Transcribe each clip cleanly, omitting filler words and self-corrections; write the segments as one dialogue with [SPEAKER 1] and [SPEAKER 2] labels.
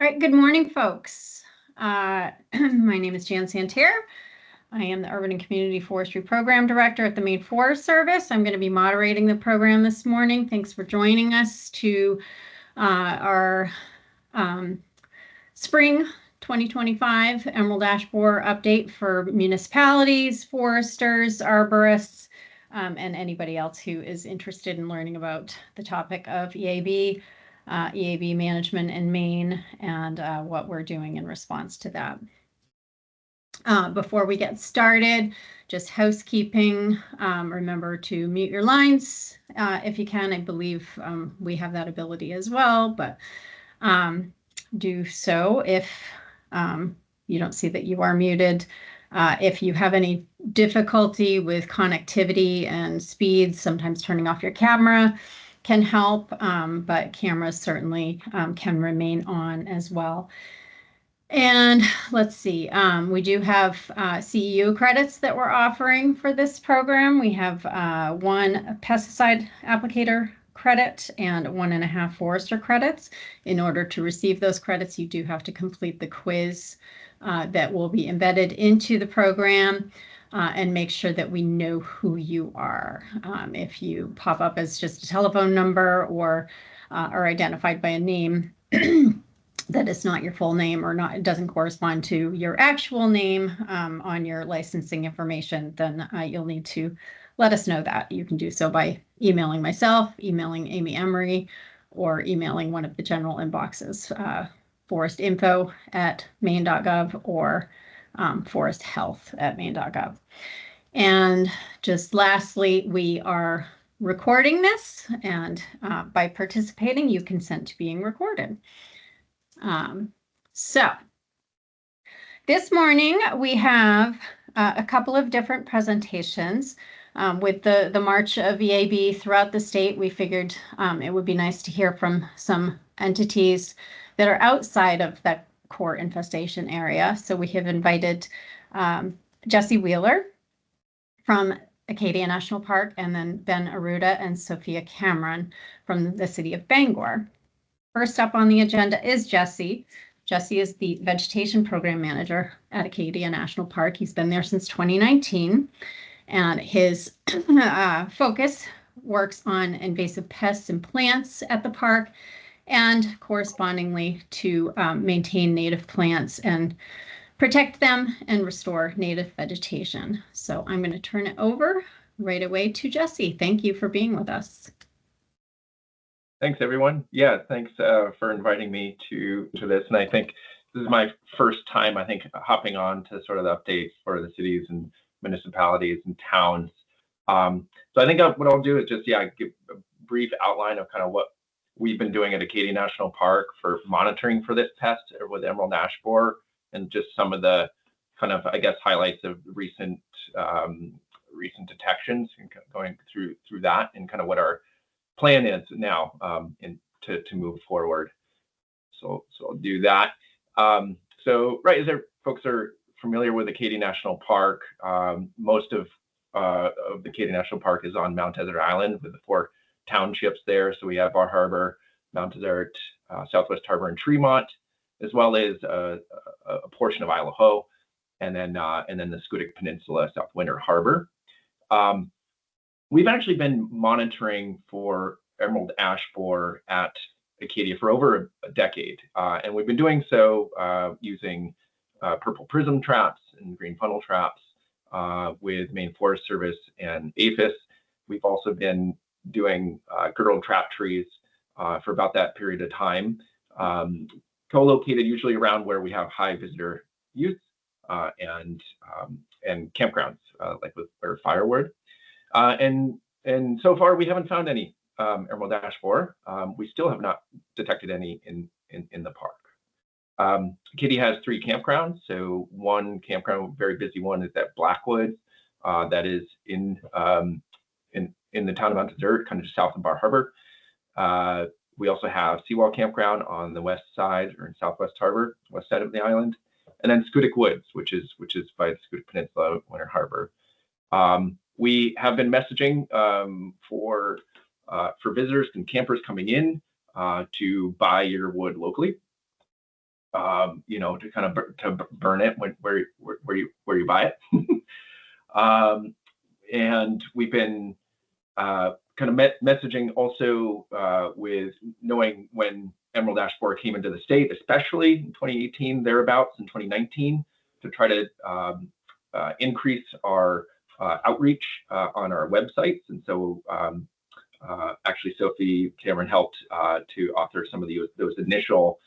[SPEAKER 1] All right, good morning, folks. My name is Jan Santerre. I am the Urban and Community Forestry Program Director at the Maine Forest Service. I'm going to be moderating the program this morning. Thanks for joining us to our spring 2025 Emerald Ash Borer update for municipalities, foresters, arborists, and anybody else who is interested in learning about the topic of EAB. EAB management in Maine and what we're doing in response to that. Before we get started, just housekeeping. Remember to mute your lines if you can. I believe we have that ability as well, but do so if you don't see that you are muted. If you have any difficulty with connectivity and speed, sometimes turning off your camera can help, but cameras certainly can remain on as well. And let's see, we do have CEU credits that we're offering for this program. We have one pesticide applicator credit and 1.5 forester credits. In order to receive those credits, you do have to complete the quiz that will be embedded into the program. And make sure that we know who you are. If you pop up as just a telephone number or are identified by a name that is not your full name or not, it doesn't correspond to your actual name on your licensing information, then you'll need to let us know that. You can do so by emailing myself, emailing Amy Emery, or emailing one of the general inboxes, forestinfo@maine.gov or foresthealth@maine.gov. And just lastly, we are recording this, and by participating, you consent to being recorded. So this morning we have a couple of different presentations. With the March of EAB throughout the state, we figured it would be nice to hear from some entities that are outside of that core infestation area. So we have invited Jesse Wheeler from Acadia National Park, and then Ben Aruda and Sophia Cameron from the city of Bangor. First up on the agenda is Jesse. Jesse is the Vegetation Program Manager at Acadia National Park. He's been there since 2019, and his focus works on invasive pests and plants at the park, and correspondingly to maintain native plants and protect them and restore native vegetation. So I'm going to turn it over right away to Jesse. Thank you for being with us.
[SPEAKER 2] Thanks, everyone. Yeah, thanks for inviting me to this. And I think this is my first time, hopping on to sort of the updates for the cities and municipalities and towns. So I think what I'll do is just, give a brief outline of kind of what we've been doing at Acadia National Park for monitoring for this pest with emerald ash borer, and just some of the kind of, highlights of recent detections and going through that, and kind of what our plan is now to move forward. So I'll do that. As folks are familiar with Acadia National Park, most of the Acadia National Park is on Mount Desert Island with the 4 townships there. So we have Bar Harbor, Mount Desert, Southwest Harbor, and Tremont, as well as a portion of Isle Ho, and then the Scudic Peninsula, South Winter Harbor. We've actually been monitoring for emerald ash borer at Acadia for over a decade, and we've been doing so using purple prism traps and green funnel traps with Maine Forest Service and APHIS. We've also been doing girdle trap trees for about that period of time, co-located usually around where we have high visitor use and campgrounds, like with firewood. And so far we haven't found any emerald ash borer. We still have not detected any in the park. Acadia has 3 campgrounds. So one campground, very busy one, is at Blackwood, that is in the town of Mount Desert, kind of south of Bar Harbor. We also have Seawall Campground on the west side, or in Southwest Harbor, west side of the island, and then Scudic Woods, which is by the Scudic Peninsula, Winter Harbor. We have been messaging for visitors and campers coming in to buy your wood locally. to kind of to burn it where you buy it. And we've been kind of messaging also with knowing when emerald ash borer came into the state, especially in 2018, thereabouts in 2019, to try to increase our outreach on our websites. And so actually Sophie Cameron helped to author some of those initial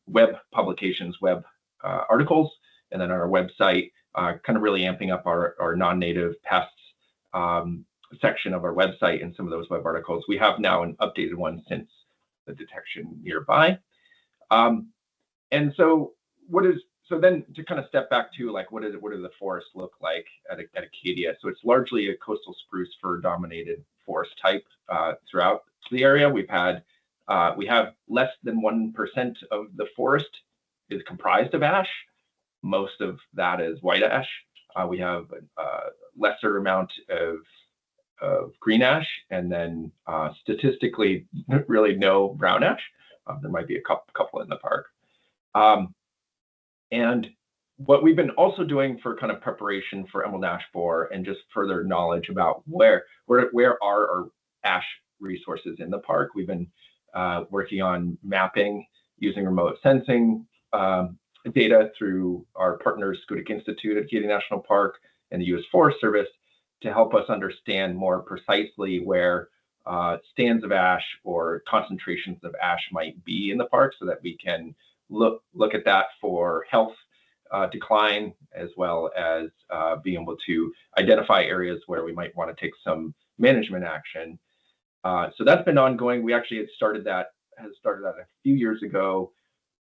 [SPEAKER 2] web publications, web articles, and then on our website, kind of really amping up our non-native pests section of our website and some of those web articles. We have now an updated one since the detection nearby. And so then to kind of step back to like, what do the forests look like at Acadia? So it's largely a coastal spruce fir dominated forest type throughout the area. We have less than 1% of the forest is comprised of ash. Most of that is white ash. We have a lesser amount of green ash, and then statistically really no brown ash. There might be a couple in the park. And what we've been also doing for kind of preparation for emerald ash borer and just further knowledge about where are our ash resources in the park, we've been working on mapping using remote sensing data through our partners, Schoodic Institute at Acadia National Park and the U.S. Forest Service, to help us understand more precisely where stands of ash or concentrations of ash might be in the park, so that we can look at that for health decline, as well as being able to identify areas where we might want to take some management action. So that's been ongoing. We actually started that a few years ago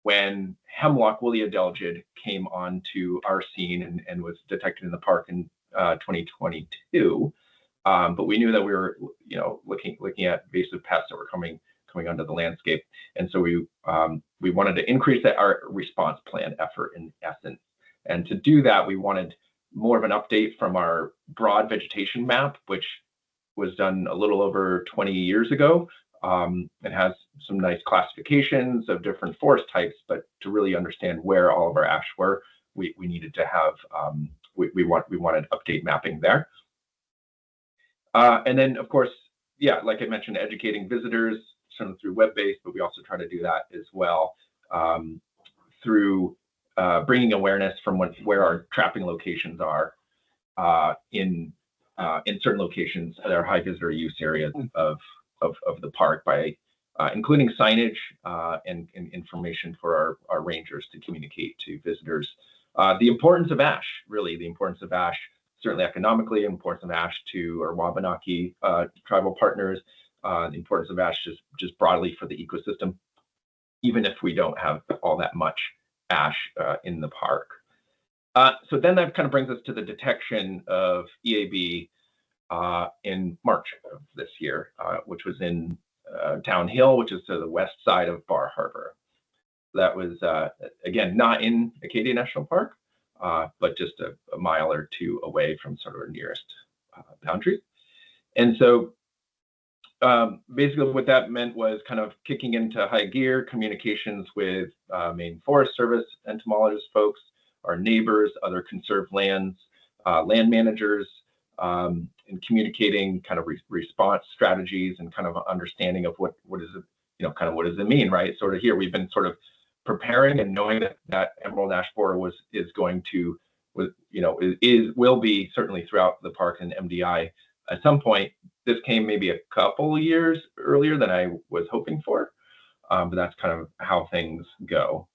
[SPEAKER 2] when hemlock woolly adelgid came onto our scene and was detected in the park in 2022. But we knew that we were, looking at invasive pests that were coming onto the landscape, and so we wanted to increase our response plan effort in essence. And to do that, we wanted more of an update from our broad vegetation map, which was done a little over 20 years ago. It has some nice classifications of different forest types, but to really understand where all of our ash were, we needed to have we wanted update mapping there. And then of course, like I mentioned, educating visitors through web-based, but we also try to do that as well through bringing awareness from where our trapping locations are in certain locations that are high visitor use areas of the park, by including signage and information for our rangers to communicate to visitors the importance of ash, certainly economically, importance of ash to our Wabanaki tribal partners, the importance of ash just broadly for the ecosystem, even if we don't have all that much ash in the park. So then that kind of brings us to the detection of EAB in March of this year, which was in Downhill, which is to the west side of Bar Harbor. That was, again, not in Acadia National Park, but just a mile or two away from sort of our nearest boundary. And so basically what that meant was kind of kicking into high gear communications with Maine Forest Service entomologist folks, our neighbors, other conserved lands, land managers, and communicating kind of response strategies and kind of understanding of what is it, kind of what does it mean, right? Sort of here we've been sort of preparing and knowing that emerald ash borer will be certainly throughout the park and MDI at some point. This came maybe a couple years earlier than I was hoping for, but that's kind of how things go.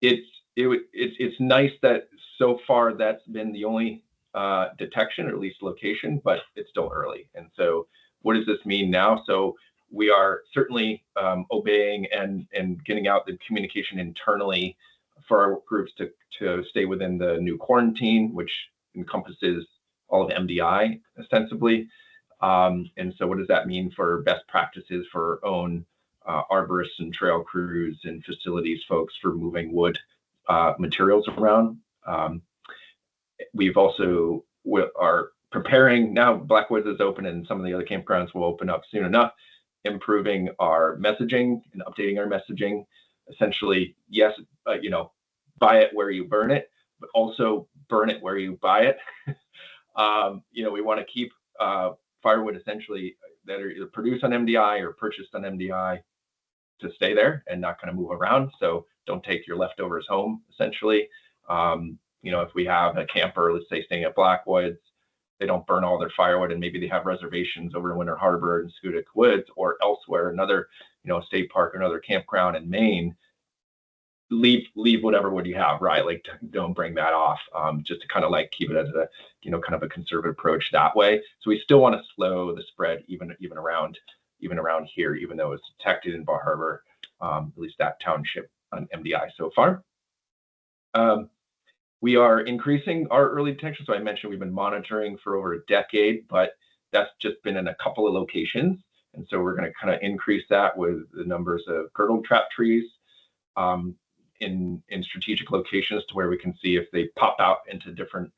[SPEAKER 2] It's nice that so far that's been the only detection, or at least location, but it's still early. And so what does this mean now? So we are certainly obeying and getting out the communication internally for our groups to stay within the new quarantine, which encompasses all of MDI ostensibly. And so what does that mean for best practices for our own arborists and trail crews and facilities folks for moving wood materials around? We've also are preparing now. Blackwoods is open, and some of the other campgrounds will open up soon enough, improving our messaging and updating our messaging essentially, yes, buy it where you burn it, but also burn it where you buy it. We want to keep firewood essentially that are either produced on MDI or purchased on MDI to stay there and not kind of move around. So don't take your leftovers home, essentially. If we have a camper, let's say staying at Blackwoods, they don't burn all their firewood, and maybe they have reservations over in Winter Harbor and Schoodic Woods or elsewhere, another, state park or another campground in Maine. Leave whatever wood you have, right? Like, don't bring that off, just to kind of like keep it as a, kind of a conservative approach that way. So we still want to slow the spread even around here, even though it's detected in Bar Harbor, at least that township on MDI so far. We are increasing our early detection. So I mentioned we've been monitoring for over a decade, but that's just been in a couple of locations. And so we're going to kind of increase that with the numbers of girdle trap trees in strategic locations to where we can see if they pop out into different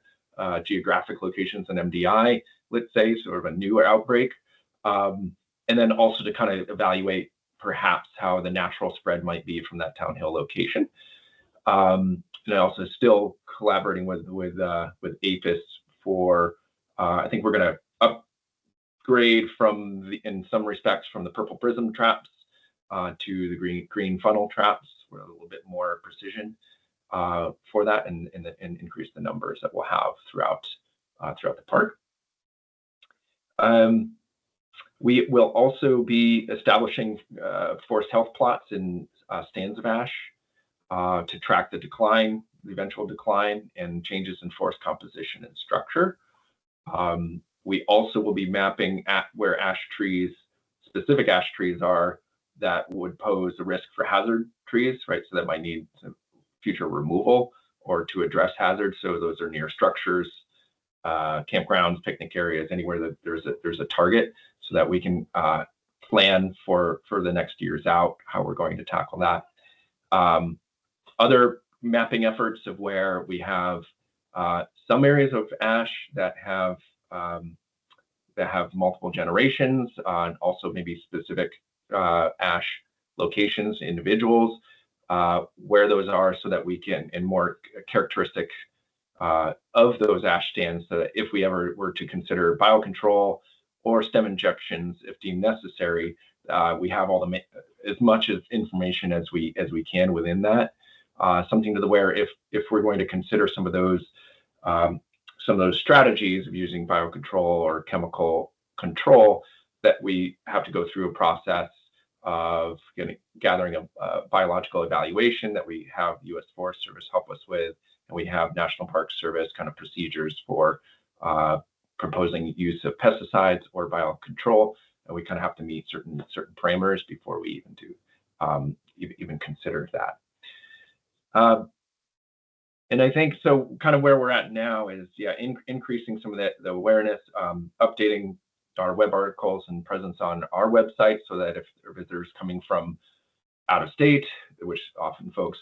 [SPEAKER 2] geographic locations in MDI, let's say, sort of a newer outbreak. And then also to kind of evaluate perhaps how the natural spread might be from that Town Hill location. And also still collaborating with APHIS for, I think we're going to upgrade in some respects from the purple prism traps to the green funnel traps with a little bit more precision for that, and increase the numbers that we'll have throughout the park. We will also be establishing forest health plots in stands of ash to track the eventual decline and changes in forest composition and structure. We also will be mapping at where specific ash trees are that would pose a risk for hazard trees, right? So that might need some future removal or to address hazards. So those are near structures, campgrounds, picnic areas, anywhere that there's a target, so that we can plan for the next years out how we're going to tackle that. Other mapping efforts of where we have some areas of ash that have multiple generations, and also maybe specific ash locations, individuals, where those are, so that we can, and more characteristic of those ash stands, so that if we ever were to consider biocontrol or stem injections, if deemed necessary, we have as much as information as we can within that. Something to the where if we're going to consider some of those strategies of using biocontrol or chemical control, that we have to go through a process of gathering a biological evaluation that we have U.S. Forest Service help us with, and we have National Park Service kind of procedures for proposing use of pesticides or biocontrol, and we kind of have to meet certain parameters before we even consider that. And I think so kind of where we're at now is, increasing some of the awareness, updating our web articles and presence on our website, so that if visitors coming from out of state, which often folks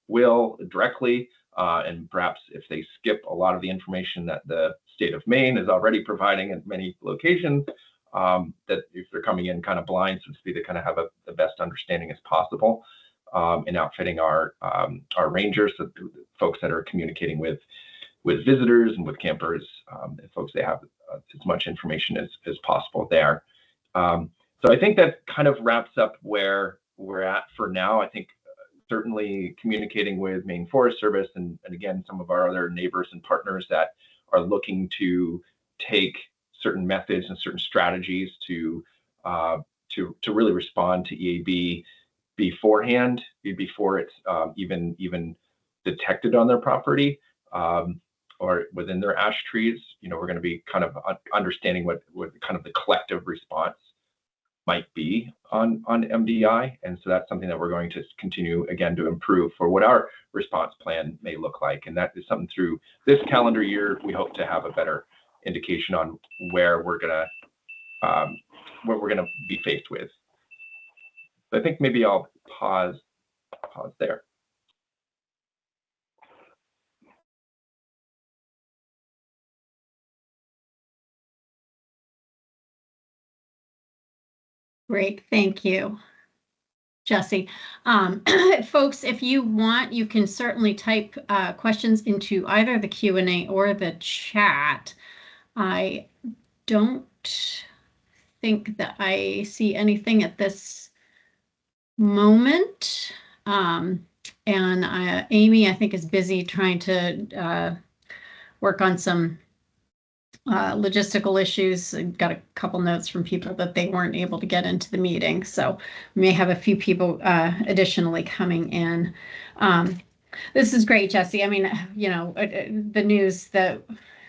[SPEAKER 2] will directly, and perhaps if they skip a lot of the information that the state of Maine is already providing at many locations, that if they're coming in kind of blind, so to speak, they kind of have the best understanding as possible. And outfitting our rangers, so folks that are communicating with visitors and with campers, and folks, they have as much information as possible there. So I think that kind of wraps up where we're at for now. I think certainly communicating with Maine Forest Service and again some of our other neighbors and partners that are looking to take certain methods and certain strategies to really respond to EAB beforehand, before it's even detected on their property, or within their ash trees. We're going to be kind of understanding what kind of the collective response might be on MDI, and so that's something that we're going to continue again to improve for what our response plan may look like, and that is something through this calendar year we hope to have a better indication on where we're gonna be faced with. I think maybe I'll pause there.
[SPEAKER 1] Great, thank you. Jesse. Folks, if you want, you can certainly type questions into either the Q&A or the chat. I don't think that I see anything at this moment. And Amy, I think, is busy trying to work on some logistical issues. I got a couple notes from people that they weren't able to get into the meeting. So we may have a few people additionally coming in. This is great, Jesse. I mean, you know, the news that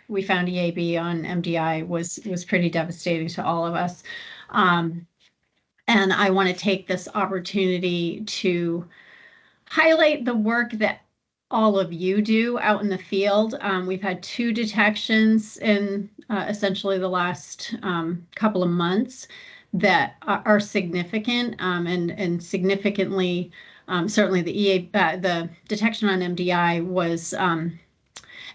[SPEAKER 1] we found EAB on MDI was pretty devastating to all of us. And I want to take this opportunity to highlight the work that all of you do out in the field. We've had 2 detections in essentially the last couple of months that are significant, and significantly, certainly the detection on MDI was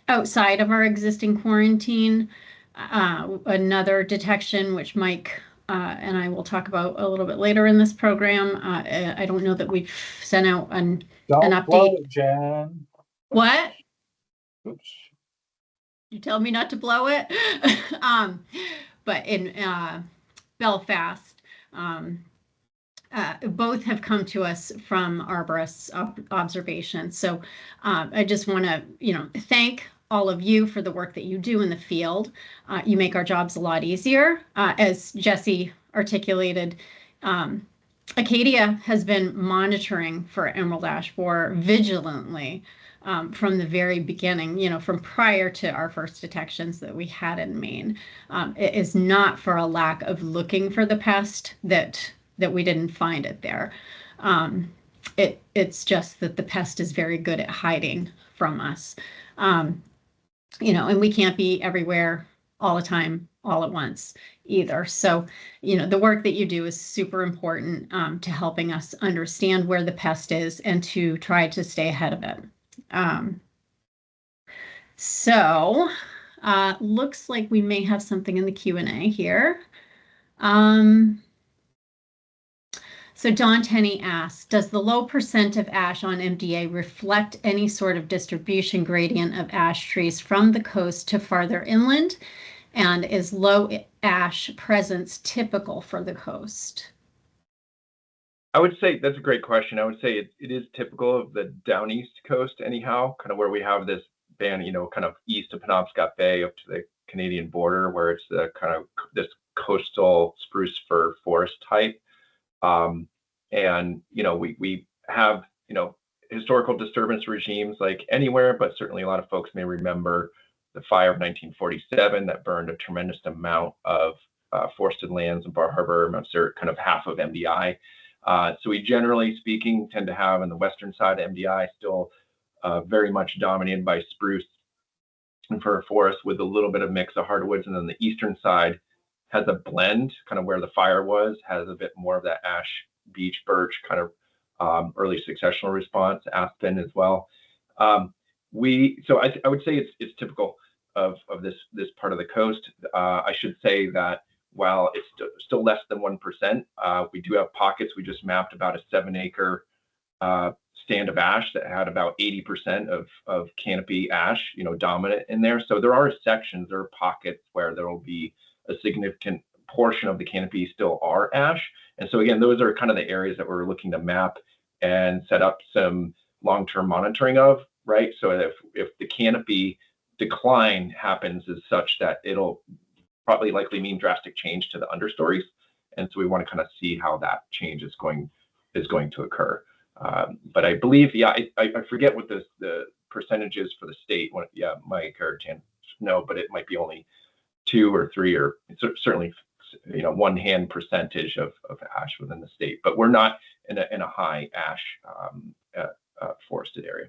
[SPEAKER 1] outside of our existing quarantine. Another detection, which Mike and I will talk about a little bit later in this program. I don't know that we've sent out an update.
[SPEAKER 3] Blow it, Jan.
[SPEAKER 1] What?
[SPEAKER 3] Oops.
[SPEAKER 1] You tell me not to blow it. But in Belfast, both have come to us from arborists' observations. So I just want to, you know, thank all of you for the work that you do in the field. You make our jobs a lot easier. As Jesse articulated, Acadia has been monitoring for emerald ash borer vigilantly from the very beginning, you know, from prior to our first detections that we had in Maine. It is not for a lack of looking for the pest that we didn't find it there. It's just that the pest is very good at hiding from us. You know, and we can't be everywhere all the time, all at once either. So, you know, the work that you do is super important to helping us understand where the pest is and to try to stay ahead of it. So looks like we may have something in the Q&A here. So Don Tenney asks, does the low percent of ash on MDA reflect any sort of distribution gradient of ash trees from the coast to farther inland? And is low ash presence typical for the coast?
[SPEAKER 2] I would say that's a great question. I would say it is typical of the down east coast anyhow, kind of where we have this band, you know, kind of east of Penobscot Bay up to the Canadian border, where it's the kind of this coastal spruce fir forest type. And, you know, we have, you know, historical disturbance regimes like anywhere, but certainly a lot of folks may remember the fire of 1947 that burned a tremendous amount of forested lands in Bar Harbor, Mount Stewart, kind of half of MDI. So we generally speaking tend to have on the western side of MDI still very much dominated by spruce and fir forest with a little bit of mix of hardwoods. And then the eastern side has a blend, kind of where the fire was, has a bit more of that ash, beech, birch, kind of early successional response, aspen as well. So I would say it's typical of this part of the coast. I should say that while it's still less than 1%, we do have pockets. We just mapped about a 7-acre stand of ash that had about 80% of canopy ash, you know, dominant in there. So there are sections, there are pockets where there will be a significant portion of the canopy still are ash. And so again, those are kind of the areas that we're looking to map and set up some long-term monitoring of, right? So if the canopy decline happens as such that it'll probably likely mean drastic change to the understories. And so we want to kind of see how that change is going to occur. But I believe, yeah, I forget what the percentages for the state. Yeah, Mike or Jan know, but it might be only 2 or 3 or certainly, you know, one hand percentage of ash within the state. But we're not in a high ash forested area.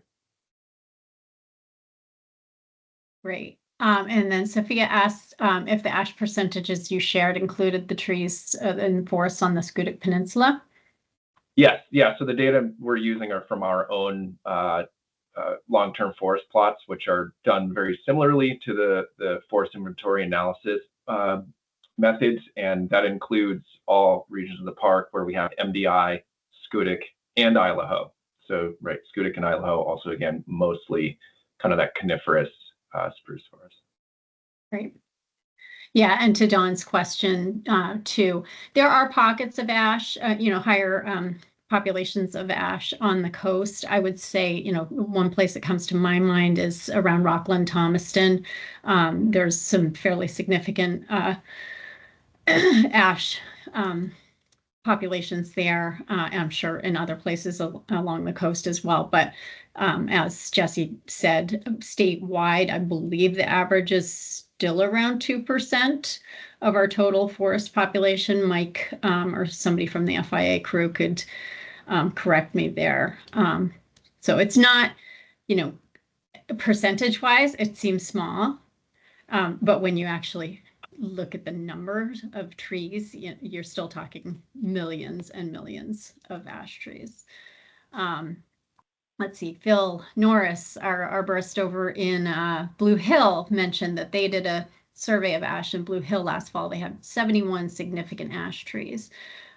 [SPEAKER 1] Great. And then Sophia asked if the ash percentages you shared included the trees and forests on the Schoodic Peninsula.
[SPEAKER 2] Yes, yeah. So the data we're using are from our own long-term forest plots, which are done very similarly to the forest inventory analysis methods, and that includes all regions of the park where we have MDI, Schoodic, and Idaho. So, right, Schoodic and Idaho also, again, mostly kind of that coniferous spruce forest.
[SPEAKER 1] Great. Yeah, and to Don's question too, there are pockets of ash, higher populations of ash on the coast. I would say, one place that comes to my mind is around Rockland, Thomaston. There's some fairly significant ash populations there. I'm sure in other places along the coast as well. But as Jesse said, statewide, I believe the average is still around 2% of our total forest population. Mike or somebody from the FIA crew could correct me there. So it's not, percentage-wise, it seems small. But when you actually look at the numbers of trees, you're still talking millions and millions of ash trees. Let's see, Phil Norris, our arborist over in Blue Hill, mentioned that they did a survey of ash in Blue Hill last fall. They had 71 significant ash trees,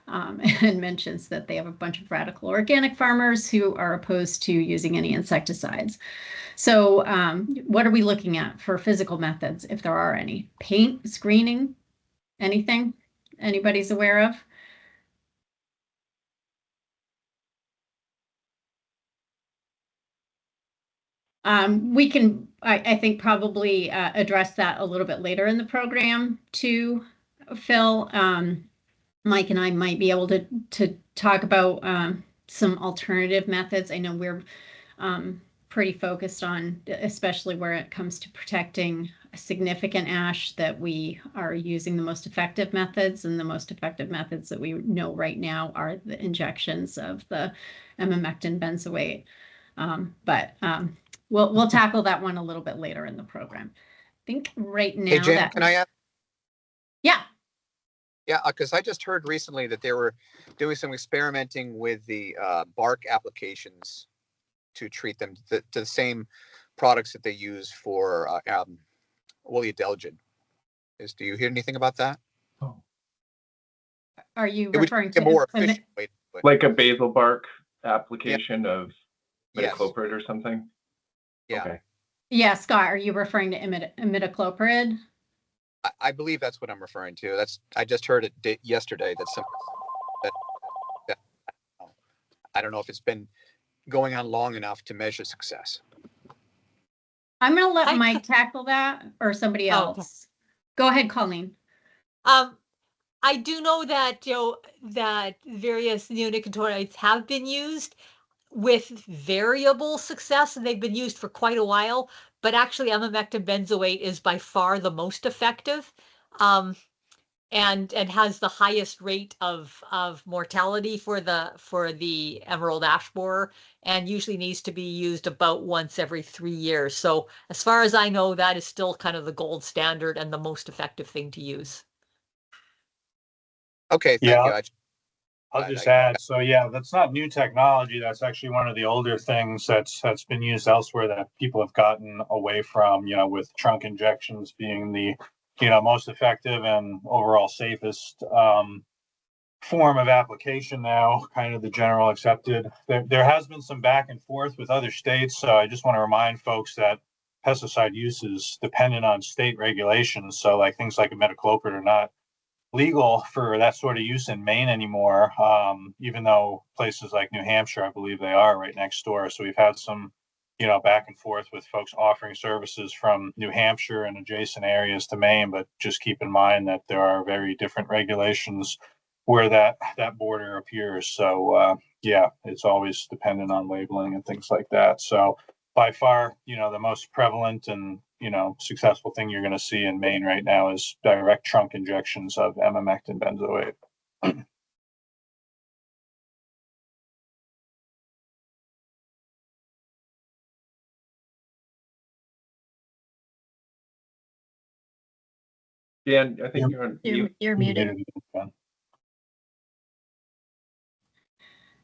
[SPEAKER 1] and mentions that they have a bunch of radical organic farmers who are opposed to using any insecticides. So what are we looking at for physical methods, if there are any? Paint, screening, anything anybody's aware of? We can, I think, probably address that a little bit later in the program too, Phil. Mike and I might be able to talk about some alternative methods. I know we're pretty focused on, especially where it comes to protecting significant ash, that we are using the most effective methods, and the most effective methods that we know right now are the injections of the emamectin benzoate. But we'll tackle that one a little bit later in the program. I think right now.
[SPEAKER 4] Hey, Jen, can I add?
[SPEAKER 1] Yeah.
[SPEAKER 4] Yeah, because I just heard recently that they were doing some experimenting with the bark applications to treat them to the same products that they use for woolly adelgid. Do you hear anything about that?
[SPEAKER 2] Oh.
[SPEAKER 1] Are you referring to
[SPEAKER 4] more efficient way?
[SPEAKER 2] Like a basil bark application of imidacloprid or something?
[SPEAKER 4] Yeah.
[SPEAKER 2] Okay.
[SPEAKER 1] Yeah, Scott, are you referring to imidacloprid?
[SPEAKER 4] I believe that's what I'm referring to. I just heard it yesterday that I don't know if it's been going on long enough to measure success.
[SPEAKER 1] I'm going to let Mike tackle that, or somebody else. Okay. Go ahead, Colleen.
[SPEAKER 5] I do know that that various neonicotinoids have been used with variable success, and they've been used for quite a while. But actually, emamectin benzoate is by far the most effective, and has the highest rate of mortality for the emerald ash borer, and usually needs to be used about once every 3 years. So as far as I know, that is still kind of the gold standard and the most effective thing to use.
[SPEAKER 4] Okay, thank you.
[SPEAKER 3] I'll just add, so yeah, that's not new technology. That's actually one of the older things that's been used elsewhere that people have gotten away from, with trunk injections being the, most effective and overall safest form of application now, kind of the general accepted. There has been some back and forth with other states, so I just want to remind folks that pesticide use is dependent on state regulations. So like things like imidacloprid are not legal for that sort of use in Maine anymore, even though places like New Hampshire, I believe they are right next door. So we've had some, back and forth with folks offering services from New Hampshire and adjacent areas to Maine, but just keep in mind that there are very different regulations where that border appears. So yeah, it's always dependent on labeling and things like that. So by far, the most prevalent and successful thing you're going to see in Maine right now is direct trunk injections of emamectin benzoate.
[SPEAKER 2] Dan, I think you're on mute.
[SPEAKER 1] You're muted.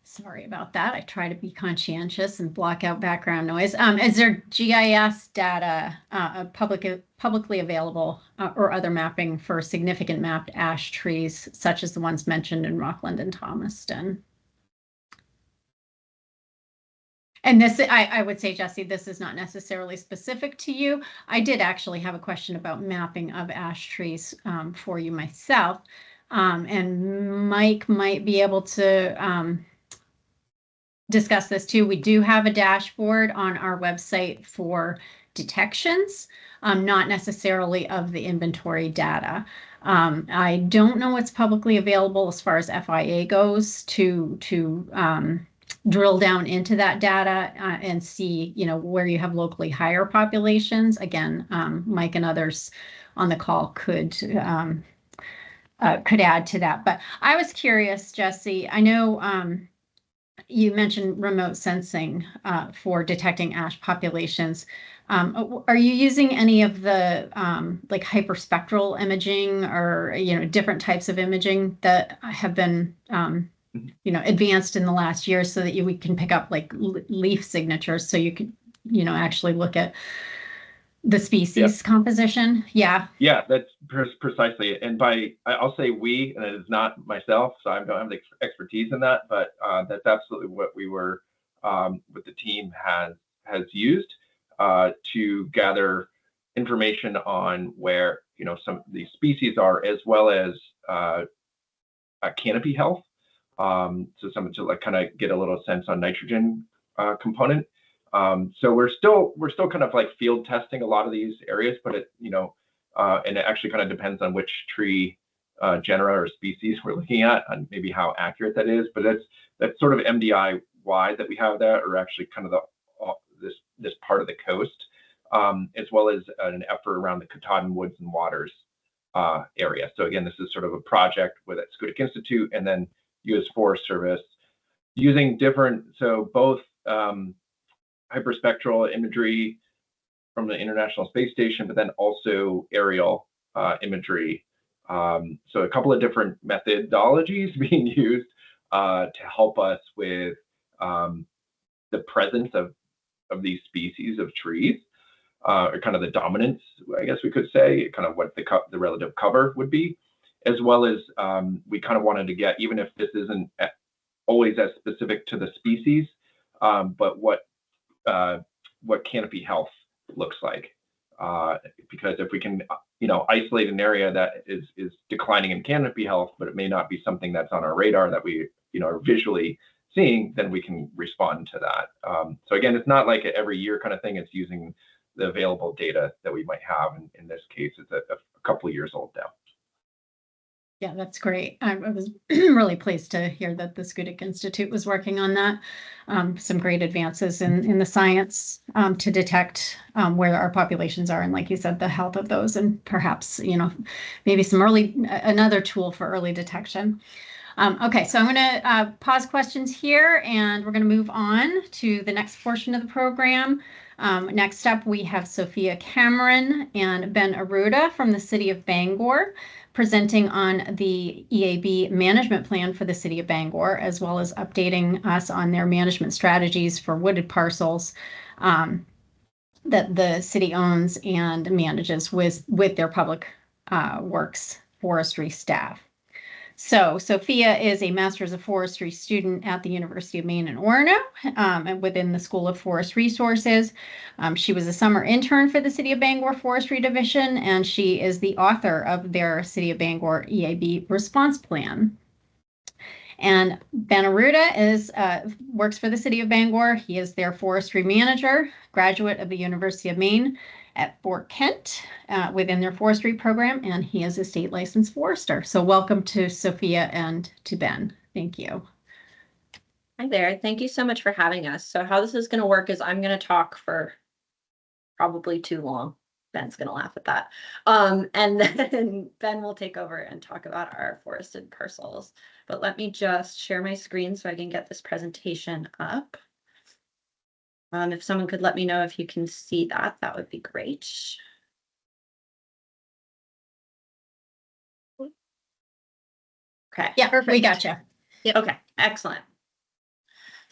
[SPEAKER 1] Sorry about that. I try to be conscientious and block out background noise. Is there GIS data publicly available or other mapping for significant mapped ash trees, such as the ones mentioned in Rockland and Thomaston? And this, I would say, Jesse, this is not necessarily specific to you. I did actually have a question about mapping of ash trees for you myself. And Mike might be able to discuss this too. We do have a dashboard on our website for detections, not necessarily of the inventory data. I don't know what's publicly available as far as FIA goes to drill down into that data and see, where you have locally higher populations. Again, Mike and others on the call could add to that. But I was curious, Jesse, I know you mentioned remote sensing for detecting ash populations. Are you using any of the like hyperspectral imaging or different types of imaging that have been advanced in the last year so that we can pick up like leaf signatures so you can actually look at the species composition? Yeah,
[SPEAKER 2] that's precisely it. And I'll say we, and it is not myself, so I don't have the expertise in that, but that's absolutely what we were, what the team has used to gather information on where some of these species are, as well as canopy health. So something to like kind of get a little sense on nitrogen component. So we're still kind of like field testing a lot of these areas, but it and it actually kind of depends on which tree genera or species we're looking at and maybe how accurate that is. But that's sort of MDI wide that we have that, or actually kind of this part of the coast, as well as an effort around the Katahdin Woods and Waters area. So again, this is sort of a project with the Schoodic Institute and then U.S. Forest Service using different, so both hyperspectral imagery from the International Space Station, but then also aerial imagery. So a couple of different methodologies being used to help us with the presence of these species of trees, or kind of the dominance, I guess we could say, kind of what the relative cover would be, as well as we kind of wanted to get, even if this isn't always as specific to the species, but what canopy health looks like, because if we can isolate an area that is declining in canopy health, but it may not be something that's on our radar that we are visually seeing, then we can respond to that. So again, it's not like an every year kind of thing. It's using the available data that we might have. In this case, it's a couple of years old now.
[SPEAKER 1] Yeah, that's great. I was really pleased to hear that the Schoodic Institute was working on that. Some great advances in the science to detect where our populations are, and like you said, the health of those, and perhaps maybe another tool for early detection. Okay, so I'm going to pause questions here, and we're going to move on to the next portion of the program. Next up, we have Sophia Cameron and Ben Aruda from the City of Bangor, presenting on the EAB management plan for the City of Bangor, as well as updating us on their management strategies for wooded parcels that the city owns and manages with their public works forestry staff. So Sophia is a Master's of Forestry student at the University of Maine in Orono, and within the School of Forest Resources. She was a summer intern for the City of Bangor Forestry Division, and she is the author of their City of Bangor EAB response plan. And Ben Aruda works for the City of Bangor. He is their forestry manager, graduate of the University of Maine at Fort Kent within their forestry program, and he is a state licensed forester. So welcome to Sophia and to Ben. Thank you.
[SPEAKER 6] Hi there. Thank you so much for having us. So how this is going to work is I'm going to talk for probably too long. Ben's going to laugh at that. And then Ben will take over and talk about our forested parcels. But let me just share my screen so I can get this presentation up. If someone could let me know if you can see that, that would be great. Okay.
[SPEAKER 1] Yeah, perfect. We got you.
[SPEAKER 6] Yep. Okay, excellent.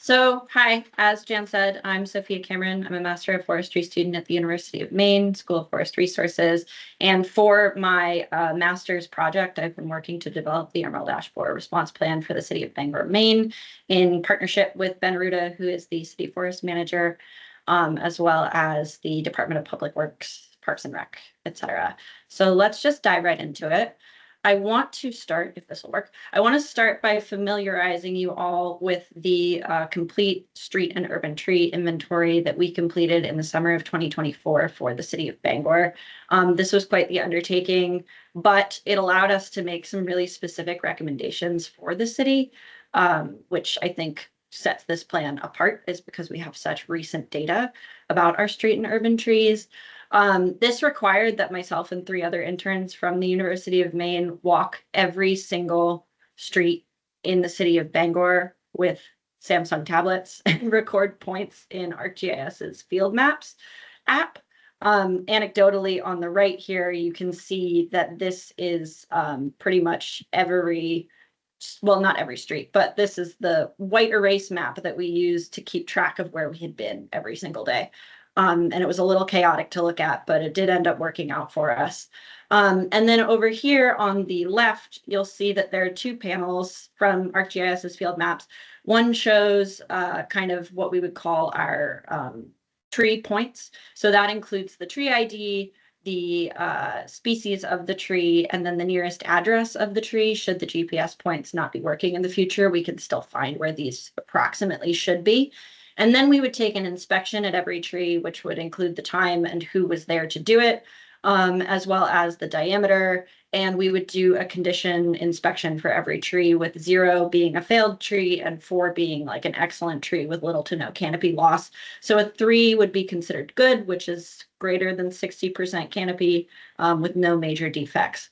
[SPEAKER 6] So, hi, as Jan said, I'm Sophia Cameron. I'm a Master of Forestry student at the University of Maine School of Forest Resources. And for my master's project, I've been working to develop the Emerald Ash Borer Response Plan for the city of Bangor, Maine, in partnership with Ben Ruda, who is the city forest manager, as well as the Department of Public Works, Parks and Rec, etc. So let's just dive right into it. I want to start, if this will work, I want to start by familiarizing you all with the complete street and urban tree inventory that we completed in the summer of 2024 for the city of Bangor. This was quite the undertaking, but it allowed us to make some really specific recommendations for the city, which I think sets this plan apart, is because we have such recent data about our street and urban trees. This required that myself and 3 other interns from the University of Maine walk every single street in the city of Bangor with Samsung tablets and record points in ArcGIS's Field Maps app. Anecdotally, on the right here, you can see that this is pretty much well, not every street, but this is the white erase map that we use to keep track of where we had been every single day. And it was a little chaotic to look at, but it did end up working out for us. And then over here on the left, you'll see that there are 2 panels from ArcGIS's Field Maps. One shows kind of what we would call our tree points. So that includes the tree ID, the species of the tree, and then the nearest address of the tree. Should the GPS points not be working in the future, we can still find where these approximately should be. And then we would take an inspection at every tree, which would include the time and who was there to do it, as well as the diameter. And we would do a condition inspection for every tree, with 0 being a failed tree and 4 being like an excellent tree with little to no canopy loss. So a 3 would be considered good, which is greater than 60% canopy with no major defects.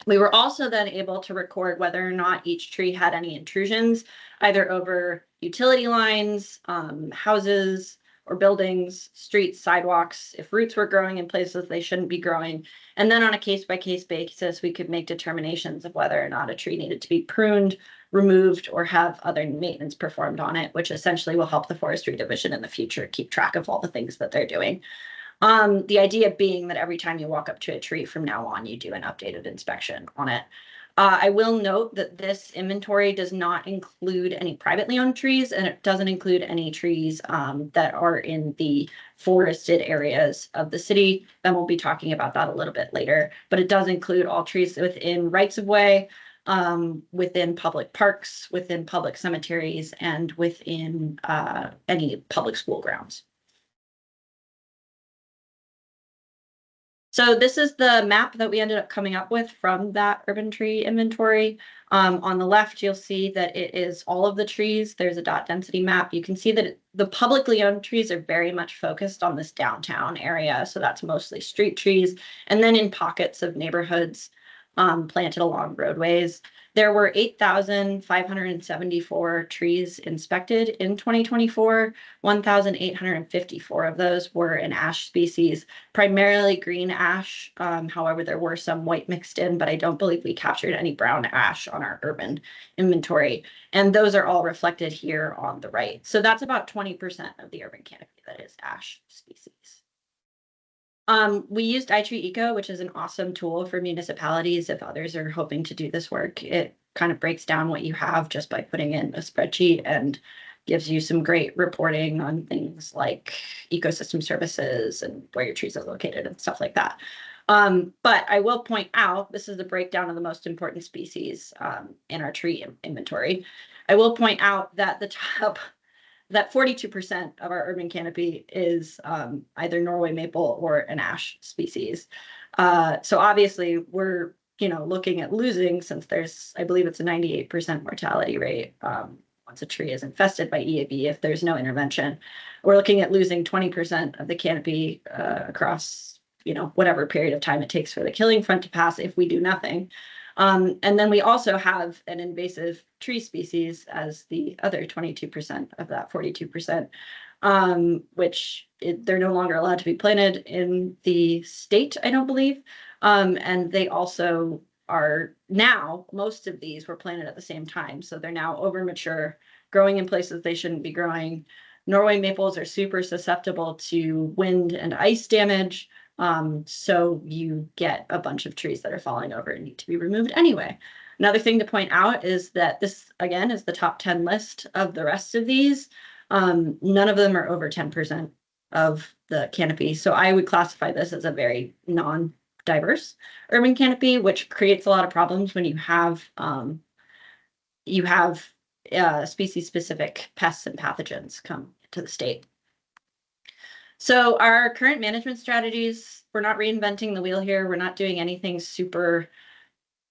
[SPEAKER 6] We were also then able to record whether or not each tree had any intrusions, either over utility lines, houses or buildings, streets, sidewalks, if roots were growing in places they shouldn't be growing. And then on a case-by-case basis, we could make determinations of whether or not a tree needed to be pruned, removed, or have other maintenance performed on it, which essentially will help the forestry division in the future keep track of all the things that they're doing. The idea being that every time you walk up to a tree from now on, you do an updated inspection on it. I will note that this inventory does not include any privately owned trees, and it doesn't include any trees that are in the forested areas of the city. Ben will be talking about that a little bit later, but it does include all trees within rights of way, within public parks, within public cemeteries, and within any public school grounds. So this is the map that we ended up coming up with from that urban tree inventory. On the left, you'll see that it is all of the trees. There's a dot density map. You can see that the publicly owned trees are very much focused on this downtown area. So that's mostly street trees. And then in pockets of neighborhoods planted along roadways. There were 8,574 trees inspected in 2024. 1,854 of those were an ash species, primarily green ash. However, there were some white mixed in, but I don't believe we captured any brown ash on our urban inventory. And those are all reflected here on the right. So that's about 20% of the urban canopy that is ash species. We used iTree Eco, which is an awesome tool for municipalities if others are hoping to do this work. It kind of breaks down what you have just by putting in a spreadsheet and gives you some great reporting on things like ecosystem services and where your trees are located and stuff like that. But I will point out, this is the breakdown of the most important species in our tree inventory. I will point out that that 42% of our urban canopy is either Norway maple or an ash species. So obviously we're looking at losing, since there's, I believe it's a 98% mortality rate once a tree is infested by EAB if there's no intervention. We're looking at losing 20% of the canopy across whatever period of time it takes for the killing front to pass if we do nothing. And then we also have an invasive tree species as the other 22% of that 42%, which they're no longer allowed to be planted in the state, I don't believe. And they also are now, most of these were planted at the same time. So they're now over mature growing in places they shouldn't be growing. Norway maples are super susceptible to wind and ice damage. So you get a bunch of trees that are falling over and need to be removed anyway. Another thing to point out is that this, again, is the top 10 list of the rest of these. None of them are over 10% of the canopy. So I would classify this as a very non-diverse urban canopy, which creates a lot of problems when you have species-specific pests and pathogens come to the state. So our current management strategies, we're not reinventing the wheel here. We're not doing anything super,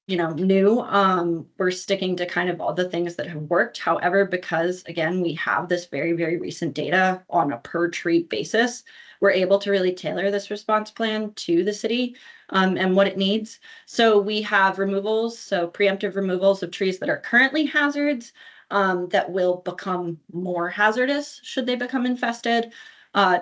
[SPEAKER 6] new. We're sticking to kind of all the things that have worked. However, because again, we have this very, very recent data on a per tree basis, we're able to really tailor this response plan to the city and what it needs. So we have removals, so preemptive removals of trees that are currently hazards that will become more hazardous should they become infested.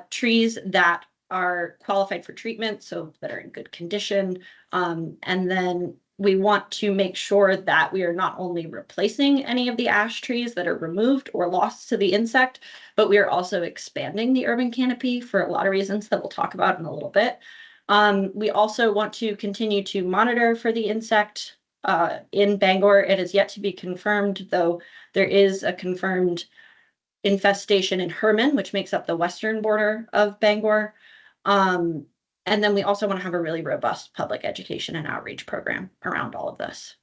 [SPEAKER 6] Trees that are qualified for treatment, so that are in good condition. And then we want to make sure that we are not only replacing any of the ash trees that are removed or lost to the insect, but we are also expanding the urban canopy for a lot of reasons that we'll talk about in a little bit. We also want to continue to monitor for the insect in Bangor. It is yet to be confirmed, though there is a confirmed infestation in Herman, which makes up the western border of Bangor. And then we also want to have a really robust public education and outreach program around all of this.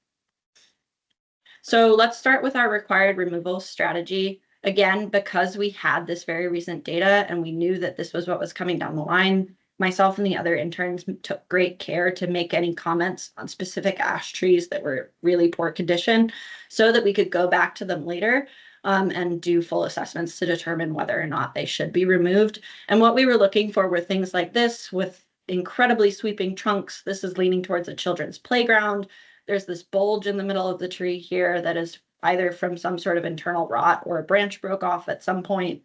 [SPEAKER 6] So let's start with our required removal strategy. Again, because we had this very recent data and we knew that this was what was coming down the line, myself and the other interns took great care to make any comments on specific ash trees that were really poor condition so that we could go back to them later and do full assessments to determine whether or not they should be removed. And what we were looking for were things like this with incredibly sweeping trunks. This is leaning towards a children's playground. There's this bulge in the middle of the tree here that is either from some sort of internal rot or a branch broke off at some point.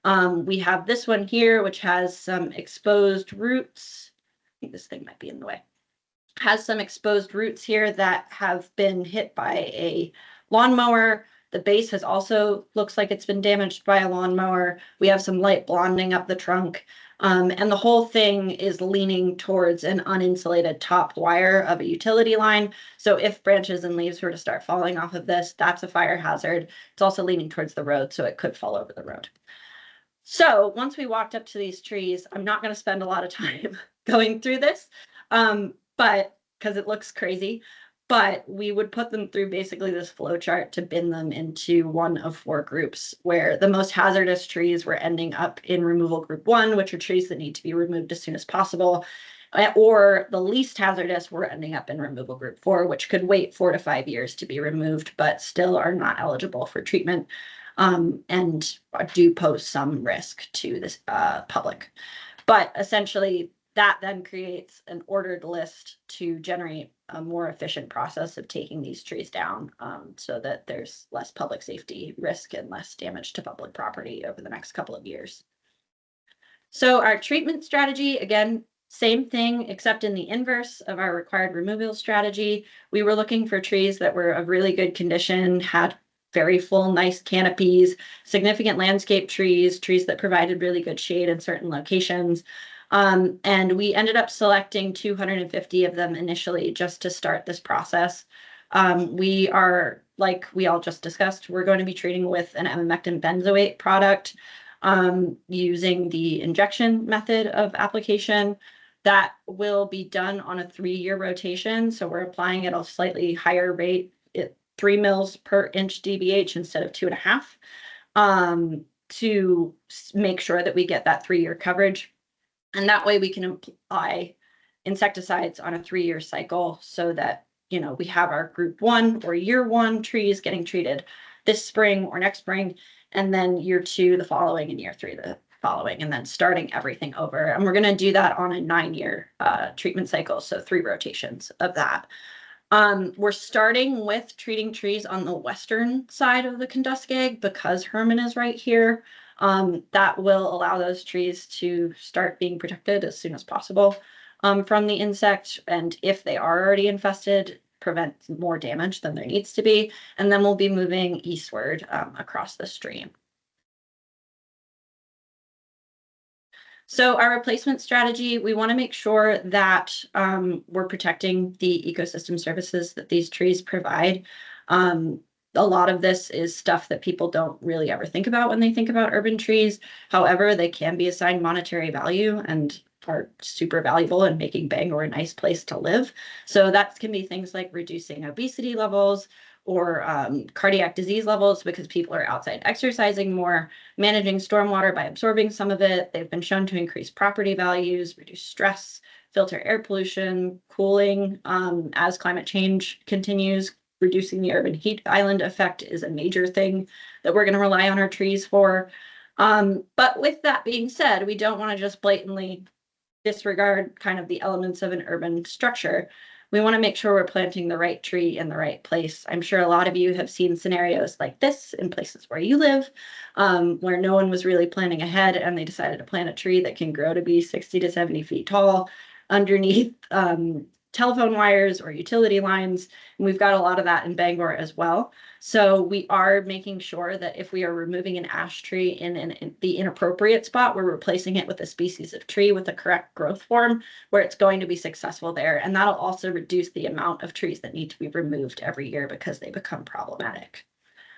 [SPEAKER 6] We have this one here, which has some exposed roots. I think this thing might be in the way. Has some exposed roots here that have been hit by a lawnmower. The base has also looks like it's been damaged by a lawnmower. We have some light blonding up the trunk. And the whole thing is leaning towards an uninsulated top wire of a utility line. So if branches and leaves were to start falling off of this, that's a fire hazard. It's also leaning towards the road, so it could fall over the road. So once we walked up to these trees, I'm not going to spend a lot of time going through this, but because it looks crazy. But we would put them through basically this flow chart to bin them into one of 4 groups, where the most hazardous trees were ending up in removal group 1, which are trees that need to be removed as soon as possible, or the least hazardous were ending up in removal group 4, which could wait 4 to 5 years to be removed, but still are not eligible for treatment and do pose some risk to this public. But essentially, that then creates an ordered list to generate a more efficient process of taking these trees down so that there's less public safety risk and less damage to public property over the next couple of years. So our treatment strategy, again, same thing, except in the inverse of our required removal strategy. We were looking for trees that were of really good condition, had very full, nice canopies, significant landscape trees, trees that provided really good shade in certain locations. And we ended up selecting 250 of them initially just to start this process. We are, like we all just discussed, we're going to be treating with an emamectin benzoate product using the injection method of application. That will be done on a 3-year rotation. So we're applying at a slightly higher rate, 3 mils per inch DBH instead of 2.5 to make sure that we get that 3-year coverage. And that way we can apply insecticides on a 3-year cycle so that, we have our group 1 or year 1 trees getting treated this spring or next spring, and then year 2 the following and year 3 the following, and then starting everything over. And we're going to do that on a 9-year treatment cycle, so 3 rotations of that. We're starting with treating trees on the western side of the Kentuskeg because Herman is right here. That will allow those trees to start being protected as soon as possible from the insect. And if they are already infested, prevent more damage than there needs to be. And then we'll be moving eastward across the stream. So our replacement strategy, we want to make sure that we're protecting the ecosystem services that these trees provide. A lot of this is stuff that people don't really ever think about when they think about urban trees. However, they can be assigned monetary value and are super valuable in making Bangor a nice place to live. So that can be things like reducing obesity levels or cardiac disease levels because people are outside exercising more, managing stormwater by absorbing some of it. They've been shown to increase property values, reduce stress, filter air pollution, cooling as climate change continues. Reducing the urban heat island effect is a major thing that we're going to rely on our trees for. But with that being said, we don't want to just blatantly disregard kind of the elements of an urban structure. We want to make sure we're planting the right tree in the right place. I'm sure a lot of you have seen scenarios like this in places where you live, where no one was really planning ahead and they decided to plant a tree that can grow to be 60 to 70 feet tall underneath telephone wires or utility lines. And we've got a lot of that in Bangor as well. So we are making sure that if we are removing an ash tree in the inappropriate spot, we're replacing it with a species of tree with the correct growth form where it's going to be successful there. And that'll also reduce the amount of trees that need to be removed every year because they become problematic.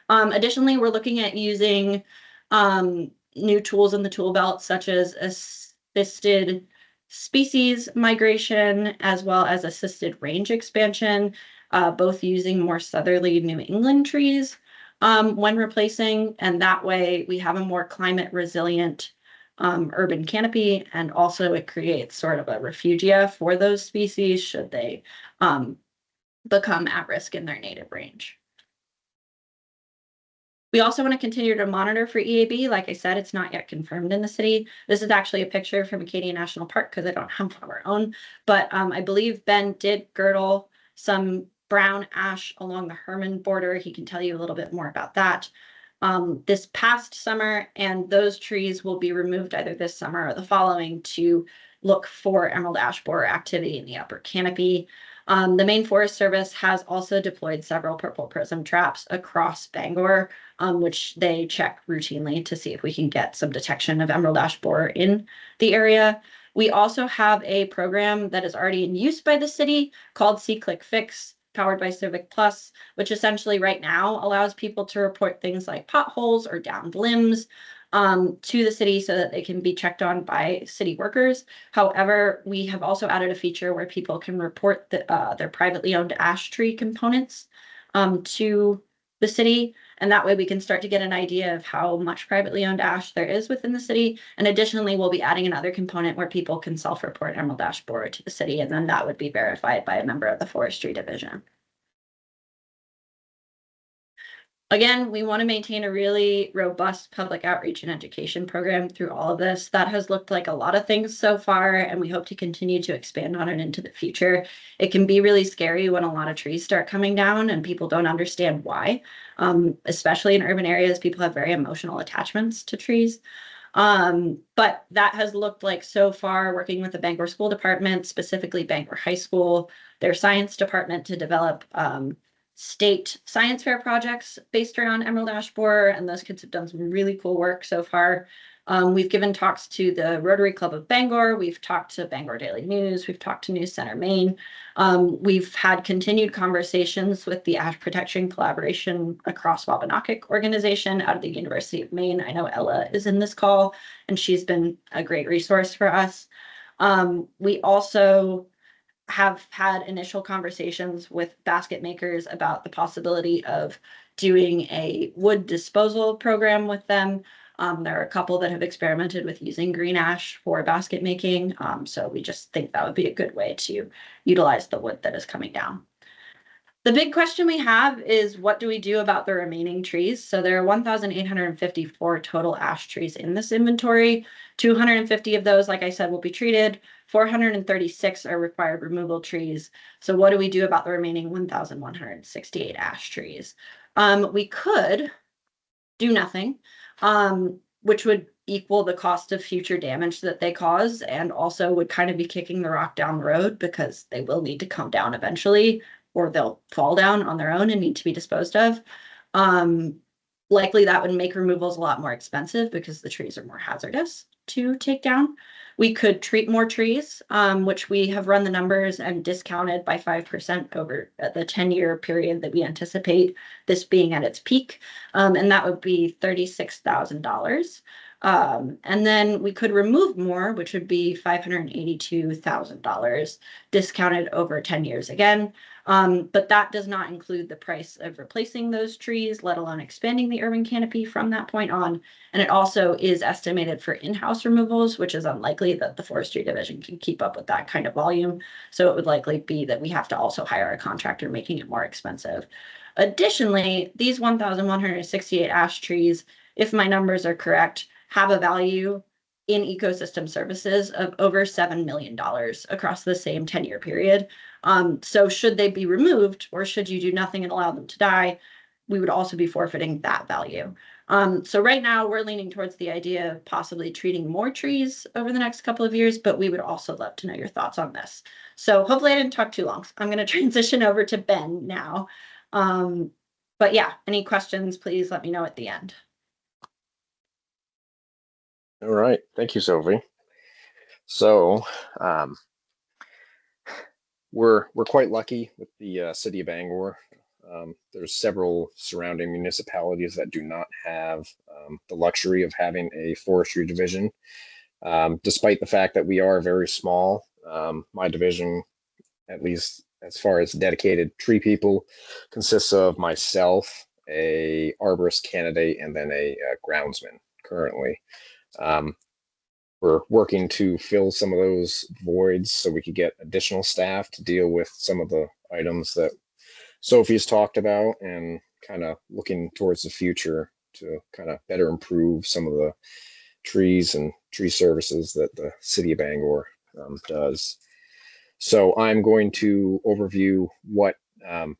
[SPEAKER 6] Additionally, we're looking at using new tools in the tool belt, such as assisted species migration, as well as assisted range expansion, both using more southerly New England trees when replacing. And that way we have a more climate resilient urban canopy. And also it creates sort of a refugia for those species should they become at risk in their native range. We also want to continue to monitor for EAB. Like I said, it's not yet confirmed in the city. This is actually a picture from Acadia National Park because I don't have our own, but I believe Ben did girdle some brown ash along the Herman border. He can tell you a little bit more about that this past summer, and those trees will be removed either this summer or the following to look for emerald ash borer activity in the upper canopy. The Maine Forest Service has also deployed several purple prism traps across Bangor, which they check routinely to see if we can get some detection of emerald ash borer in the area. We also have a program that is already in use by the city called See Click Fix, powered by Civic Plus, which essentially right now allows people to report things like potholes or downed limbs to the city so that they can be checked on by city workers. However, we have also added a feature where people can report their privately owned ash tree components to the city. And that way we can start to get an idea of how much privately owned ash there is within the city. And additionally, we'll be adding another component where people can self-report emerald ash borer to the city. And then that would be verified by a member of the Forestry Division. Again, we want to maintain a really robust public outreach and education program through all of this. That has looked like a lot of things so far, and we hope to continue to expand on it into the future. It can be really scary when a lot of trees start coming down and people don't understand why. Especially in urban areas, people have very emotional attachments to trees. But that has looked like so far working with the Bangor School Department, specifically Bangor High School, their science department to develop state science fair projects based around emerald ash borer, and those kids have done some really cool work so far. We've given talks to the Rotary Club of Bangor, we've talked to Bangor Daily News, we've talked to News Center Maine. We've had continued conversations with the Ash Protection Collaboration Across Wabanakik organization out of the University of Maine. I know Ella is in this call, and she's been a great resource for us. We also have had initial conversations with basket makers about the possibility of doing a wood disposal program with them. There are a couple that have experimented with using green ash for basket making. So we just think that would be a good way to utilize the wood that is coming down. The big question we have is, what do we do about the remaining trees? So there are 1,854 total ash trees in this inventory. 250 of those, like I said, will be treated. 436 are required removal trees. So what do we do about the remaining 1,168 ash trees? We could do nothing, which would equal the cost of future damage that they cause, and also would kind of be kicking the rock down the road because they will need to come down eventually or they'll fall down on their own and need to be disposed of. Likely that would make removals a lot more expensive because the trees are more hazardous to take down. We could treat more trees, which we have run the numbers and discounted by 5% over the 10-year period that we anticipate this being at its peak. And that would be $36,000. And then we could remove more, which would be $582,000 discounted over 10 years again. But that does not include the price of replacing those trees, let alone expanding the urban canopy from that point on. And it also is estimated for in-house removals, which is unlikely that the forestry division can keep up with that kind of volume. So it would likely be that we have to also hire a contractor, making it more expensive. Additionally, these 1,168 ash trees, if my numbers are correct, have a value in ecosystem services of over $7 million across the same 10-year period. So should they be removed, or should you do nothing and allow them to die, we would also be forfeiting that value. So right now we're leaning towards the idea of possibly treating more trees over the next couple of years, but we would also love to know your thoughts on this. So hopefully I didn't talk too long. I'm going to transition over to Ben now. But yeah, any questions, please let me know at the end.
[SPEAKER 7] All right, thank you, Sophie. So we're quite lucky with the city of Bangor. There's several surrounding municipalities that do not have the luxury of having a forestry division. Despite the fact that we are very small, my division, at least as far as dedicated tree people, consists of myself, a arborist candidate, and then a groundsman currently. We're working to fill some of those voids so we could get additional staff to deal with some of the items that Sophie's talked about, and kind of looking towards the future to kind of better improve some of the trees and tree services that the city of Bangor does. So I'm going to overview what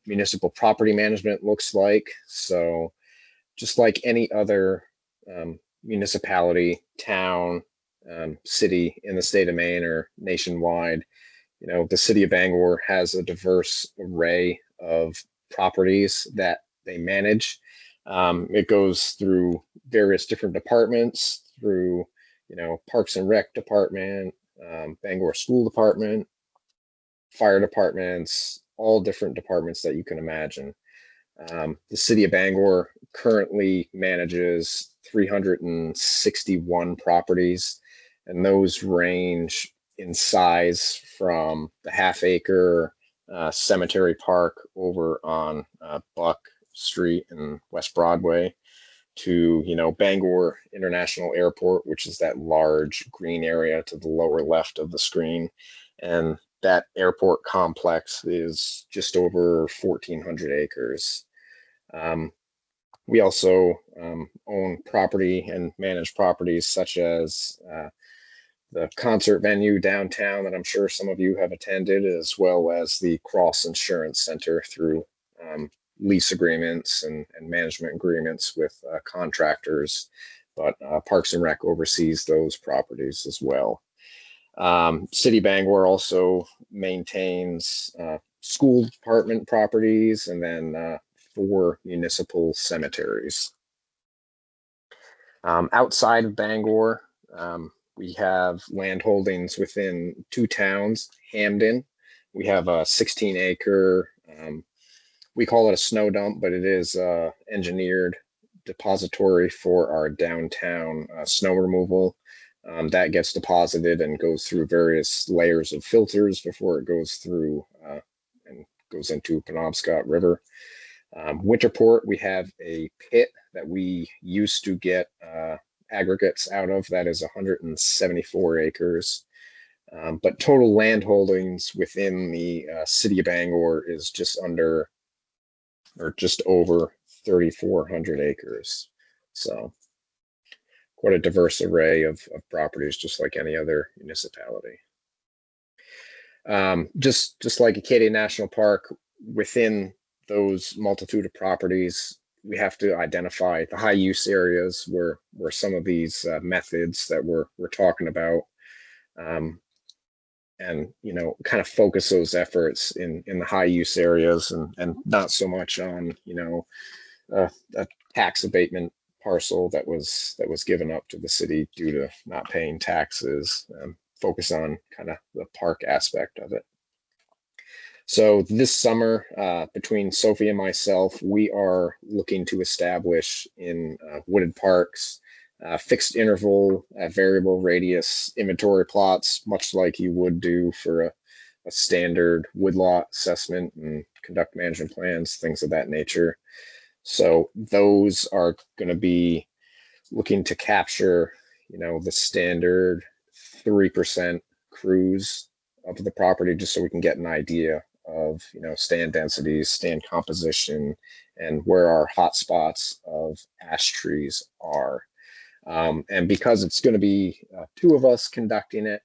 [SPEAKER 7] municipal property management looks like. So just like any other municipality, town, city in the state of Maine or nationwide, the city of Bangor has a diverse array of properties that they manage. It goes through various different departments, through Parks and Rec department, Bangor School Department, fire departments, all different departments that you can imagine. The city of Bangor currently manages 361 properties, and those range in size from the half-acre cemetery park over on Buck Street and West Broadway to Bangor International Airport, which is that large green area to the lower left of the screen. And that airport complex is just over 1,400 acres. We also own property and manage properties such as the concert venue downtown that I'm sure some of you have attended, as well as the Cross Insurance Center through lease agreements and management agreements with contractors. But Parks and Rec oversees those properties as well. City Bangor also maintains school department properties, and then 4 municipal cemeteries. Outside of Bangor, we have land holdings within 2 towns. Hamden, we have a 16-acre, we call it a snow dump, but it is engineered depository for our downtown snow removal. That gets deposited and goes through various layers of filters before it goes through and goes into Penobscot River. Winterport, we have a pit that we used to get aggregates out of. That is 174 acres. But total land holdings within the city of Bangor is just under, or just over 3,400 acres. So quite a diverse array of properties, just like any other municipality. Just like Acadia National Park, within those multitude of properties, we have to identify the high use areas where some of these methods that we're talking about and kind of focus those efforts in the high use areas, and not so much on a tax abatement parcel that was given up to the city due to not paying taxes. Focus on kind of the park aspect of it. So this summer, between Sophie and myself, we are looking to establish in wooded parks fixed interval, variable radius inventory plots, much like you would do for a standard woodlot assessment and conduct management plans, things of that nature. So those are going to be looking to capture, the standard 3% cruise of the property, just so we can get an idea of, stand densities, stand composition, and where our hot spots of ash trees are. And because it's going to be two of us conducting it,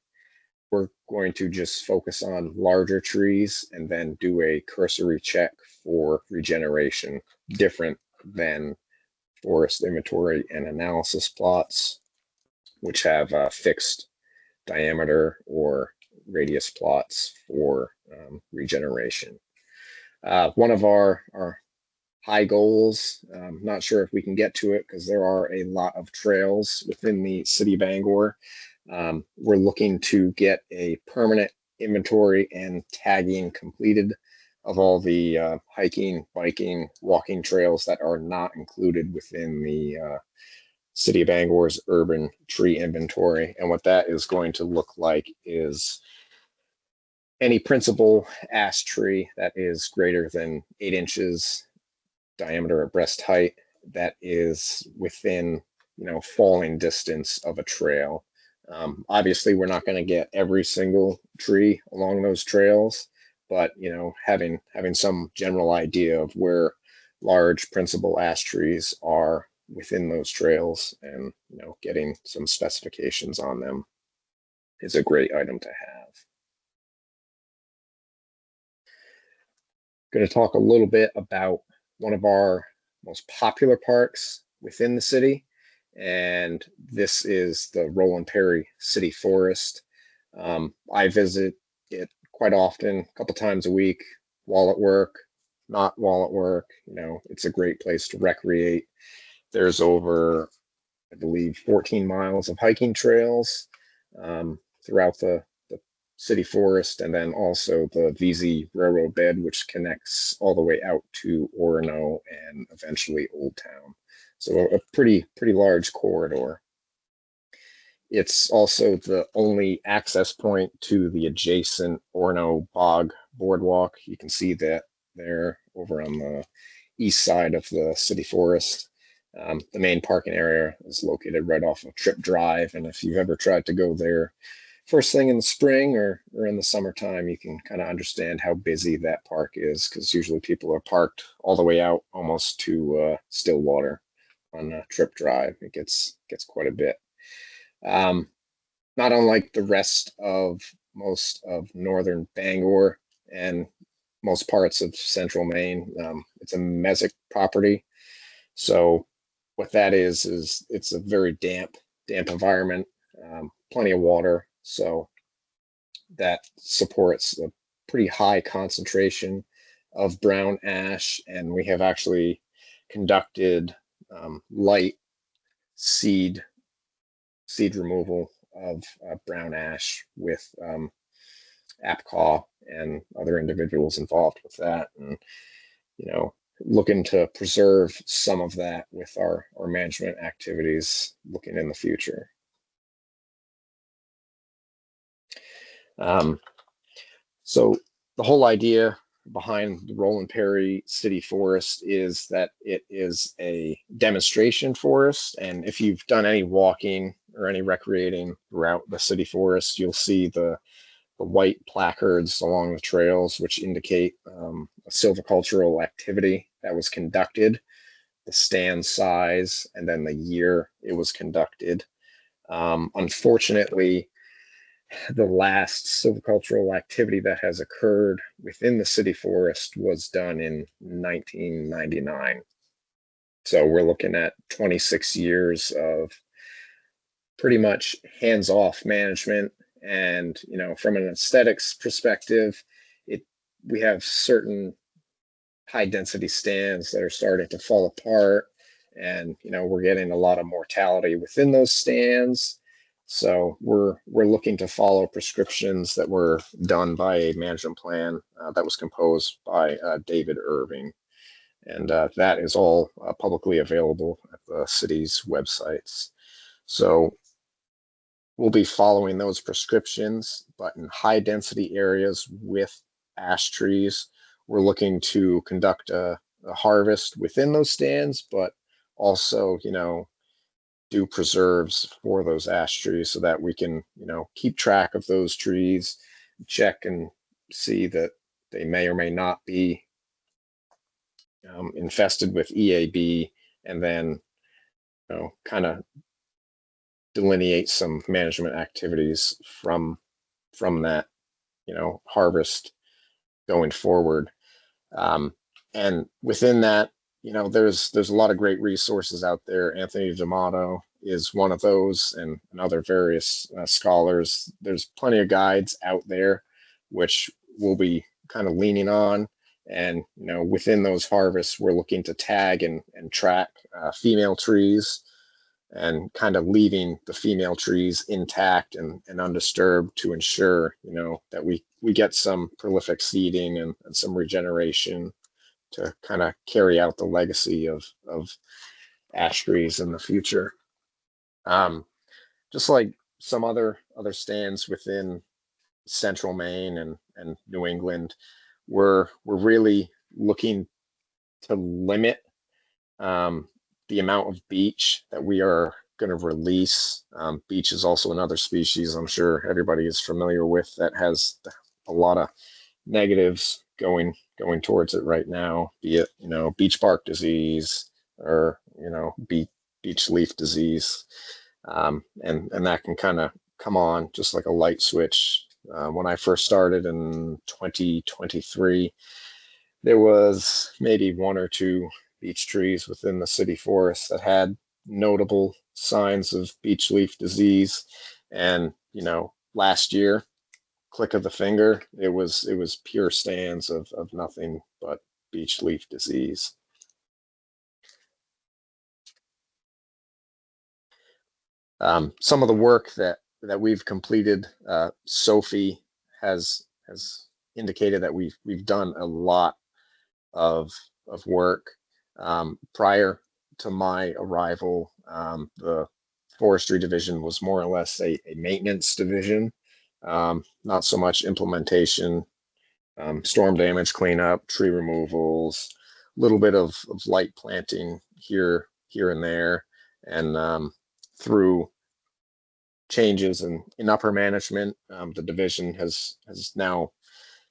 [SPEAKER 7] we're going to just focus on larger trees and then do a cursory check for regeneration, different than forest inventory and analysis plots, which have fixed diameter or radius plots for regeneration. One of our high goals, not sure if we can get to it because there are a lot of trails within the city of Bangor. We're looking to get a permanent inventory and tagging completed of all the hiking, biking, walking trails that are not included within the City of Bangor's urban tree inventory. And what that is going to look like is any principal ash tree that is greater than 8 inches diameter at breast height that is within, falling distance of a trail. Obviously, we're not going to get every single tree along those trails, but having some general idea of where large principal ash trees are within those trails and getting some specifications on them is a great item to have. Going to talk a little bit about one of our most popular parks within the city, and this is the Roland Perry City Forest. I visit it quite often, a couple times a week, while at work, not while at work. It's a great place to recreate. There's over, I believe, 14 miles of hiking trails throughout the city forest, and then also the VZ railroad bed, which connects all the way out to Orono and eventually Old Town. So a pretty large corridor. It's also the only access point to the adjacent Orono Bog Boardwalk. You can see that there over on the east side of the city forest. The main parking area is located right off of Tripp Drive, and if you've ever tried to go there first thing in the spring or in the summertime, you can kind of understand how busy that park is, because usually people are parked all the way out almost to Stillwater on Tripp Drive. It gets quite a bit. Not unlike the rest of most of northern Bangor and most parts of central Maine, it's a mesic property. So what that is it's a very damp environment, plenty of water. So that supports a pretty high concentration of brown ash, and we have actually conducted light seed removal of brown ash with APCAW and other individuals involved with that, and looking to preserve some of that with our management activities looking in the future. So the whole idea behind the Roland Perry City Forest is that it is a demonstration forest. And if you've done any walking or any recreating throughout the city forest, you'll see the white placards along the trails, which indicate a silvicultural activity that was conducted, the stand size, and then the year it was conducted. Unfortunately, the last silvicultural activity that has occurred within the city forest was done in 1999. So we're looking at 26 years of pretty much hands-off management And, you know, from an aesthetics perspective, we have certain high density stands that are starting to fall apart, and, you know, we're getting a lot of mortality within those stands. So we're looking to follow prescriptions that were done by a management plan that was composed by David Irving. And that is all publicly available at the city's websites. So we'll be following those prescriptions, but in high density areas with ash trees, we're looking to conduct a harvest within those stands, but also, you know, do preserves for those ash trees so that we can, you know, keep track of those trees, check and see that they may or may not be infested with EAB, and then, you know, kind of delineate some management activities from that, you know, harvest going forward. And within that, you know, there's a lot of great resources out there. Anthony D'Amato is one of those, and other various scholars. There's plenty of guides out there, which we'll be kind of leaning on. And, you know, within those harvests, we're looking to tag and track female trees, and kind of leaving the female trees intact and undisturbed to ensure, you know, that we get some prolific seeding and some regeneration to kind of carry out the legacy of ash trees in the future. Just like some other stands within central Maine and New England, we're really looking to limit the amount of beech that we are going to release. Beech is also another species I'm sure everybody is familiar with that has a lot of negatives going towards it right now, be it, you know, beech bark disease or, you know, beech leaf disease. And that can kind of come on just like a light switch. When I first started in 2023, there was maybe one or two beech trees within the city forest that had notable signs of beech leaf disease. And, you know, last year, click of the finger, it was pure stands of nothing but beech leaf disease. Some of the work that we've completed, Sophie has indicated that we've done a lot of work. Prior to my arrival, the forestry division was more or less a maintenance division, not so much implementation, storm damage cleanup, tree removals, a little bit of light planting here and there. And through changes in upper management, the division has now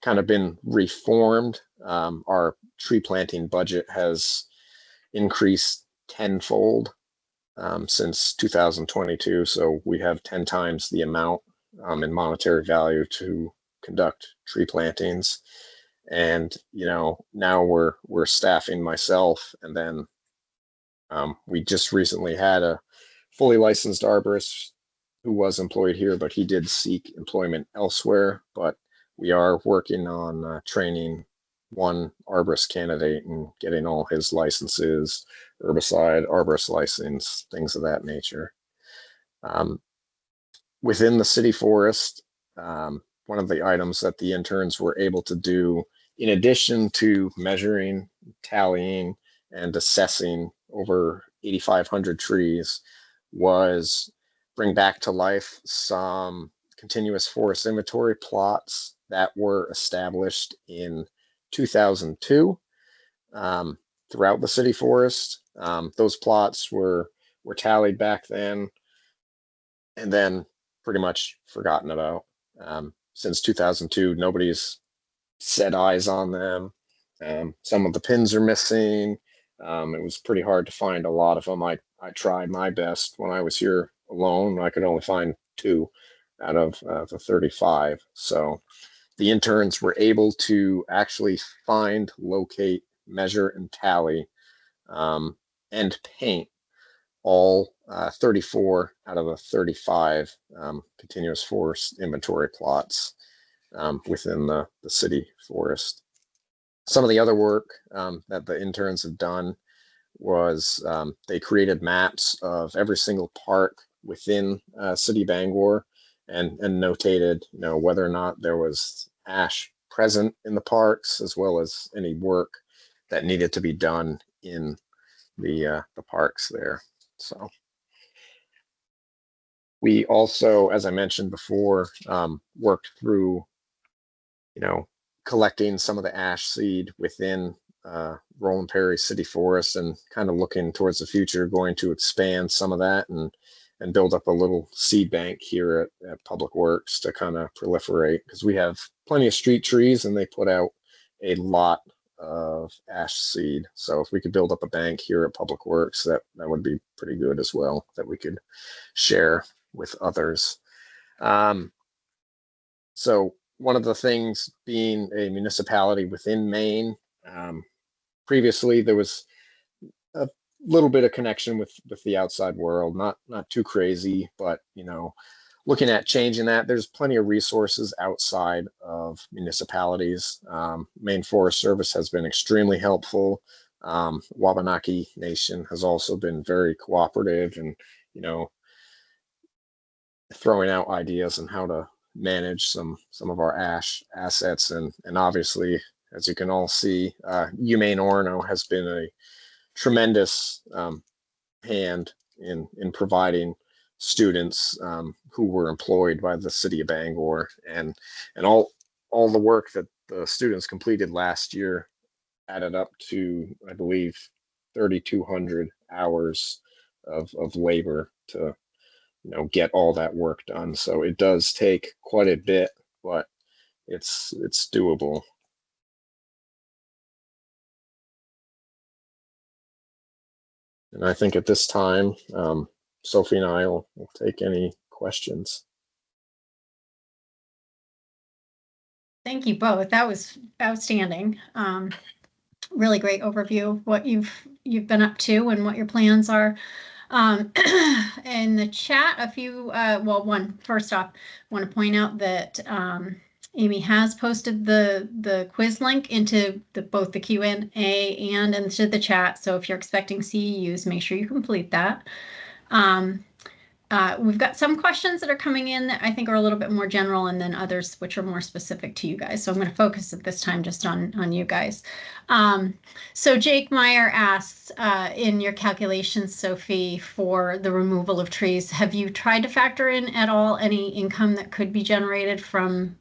[SPEAKER 7] kind of been reformed. Our tree planting budget has increased tenfold since 2022. So we have 10 times the amount in monetary value to conduct tree plantings. And, you know, now we're staffing myself, and then we just recently had a fully licensed arborist who was employed here, but he did seek employment elsewhere. But we are working on training one arborist candidate and getting all his licenses, herbicide, arborist license, things of that nature. Within the city forest, one of the items that the interns were able to do, in addition to measuring, tallying, and assessing over 8,500 trees, was bring back to life some continuous forest inventory plots that were established in 2002 throughout the city forest. Those plots were tallied back then and then pretty much forgotten about. Since 2002, nobody's set eyes on them. Some of the pins are missing. It was pretty hard to find a lot of them. I tried my best when I was here alone. I could only find 2 out of the 35. So the interns were able to actually find, locate, measure, and tally, and paint all 34 out of the 35 continuous forest inventory plots within the city forest. Some of the other work that the interns have done was they created maps of every single park within City Bangor and notated, whether or not there was ash present in the parks, as well as any work that needed to be done in the parks there. So we also, as I mentioned before, worked through, collecting some of the ash seed within Roland Perry City Forest, and kind of looking towards the future, going to expand some of that and build up a little seed bank here at Public Works to kind of proliferate, because we have plenty of street trees and they put out a lot of ash seed. So if we could build up a bank here at Public Works, that would be pretty good as well, that we could share with others. So one of the things, being a municipality within Maine, previously there was a little bit of connection with the outside world, not too crazy, but looking at changing that. There's plenty of resources outside of municipalities. Maine Forest Service has been extremely helpful. Wabanaki Nation has also been very cooperative, and throwing out ideas on how to manage some of our ash assets. And obviously, as you can all see, UMaine Orono has been a tremendous hand in providing students who were employed by the city of Bangor, and all the work that the students completed last year added up to, I believe, 3,200 hours of labor to get all that work done. So it does take quite a bit, but it's doable. And I think at this time, Sophie and I will take any questions.
[SPEAKER 1] Thank you both. That was outstanding. Really great overview of what you've been up to and what your plans are. In the chat, a few, first off, I want to point out that Amy has posted the quiz link into both the Q&A and into the chat. So if you're expecting CEUs, make sure you complete that. We've got some questions that are coming in that I think are a little bit more general, and then others which are more specific to you guys. So I'm going to focus at this time just on you guys. So Jake Meyer asks, in your calculations, Sophie, for the removal of trees, have you tried to factor in at all any income that could be generated from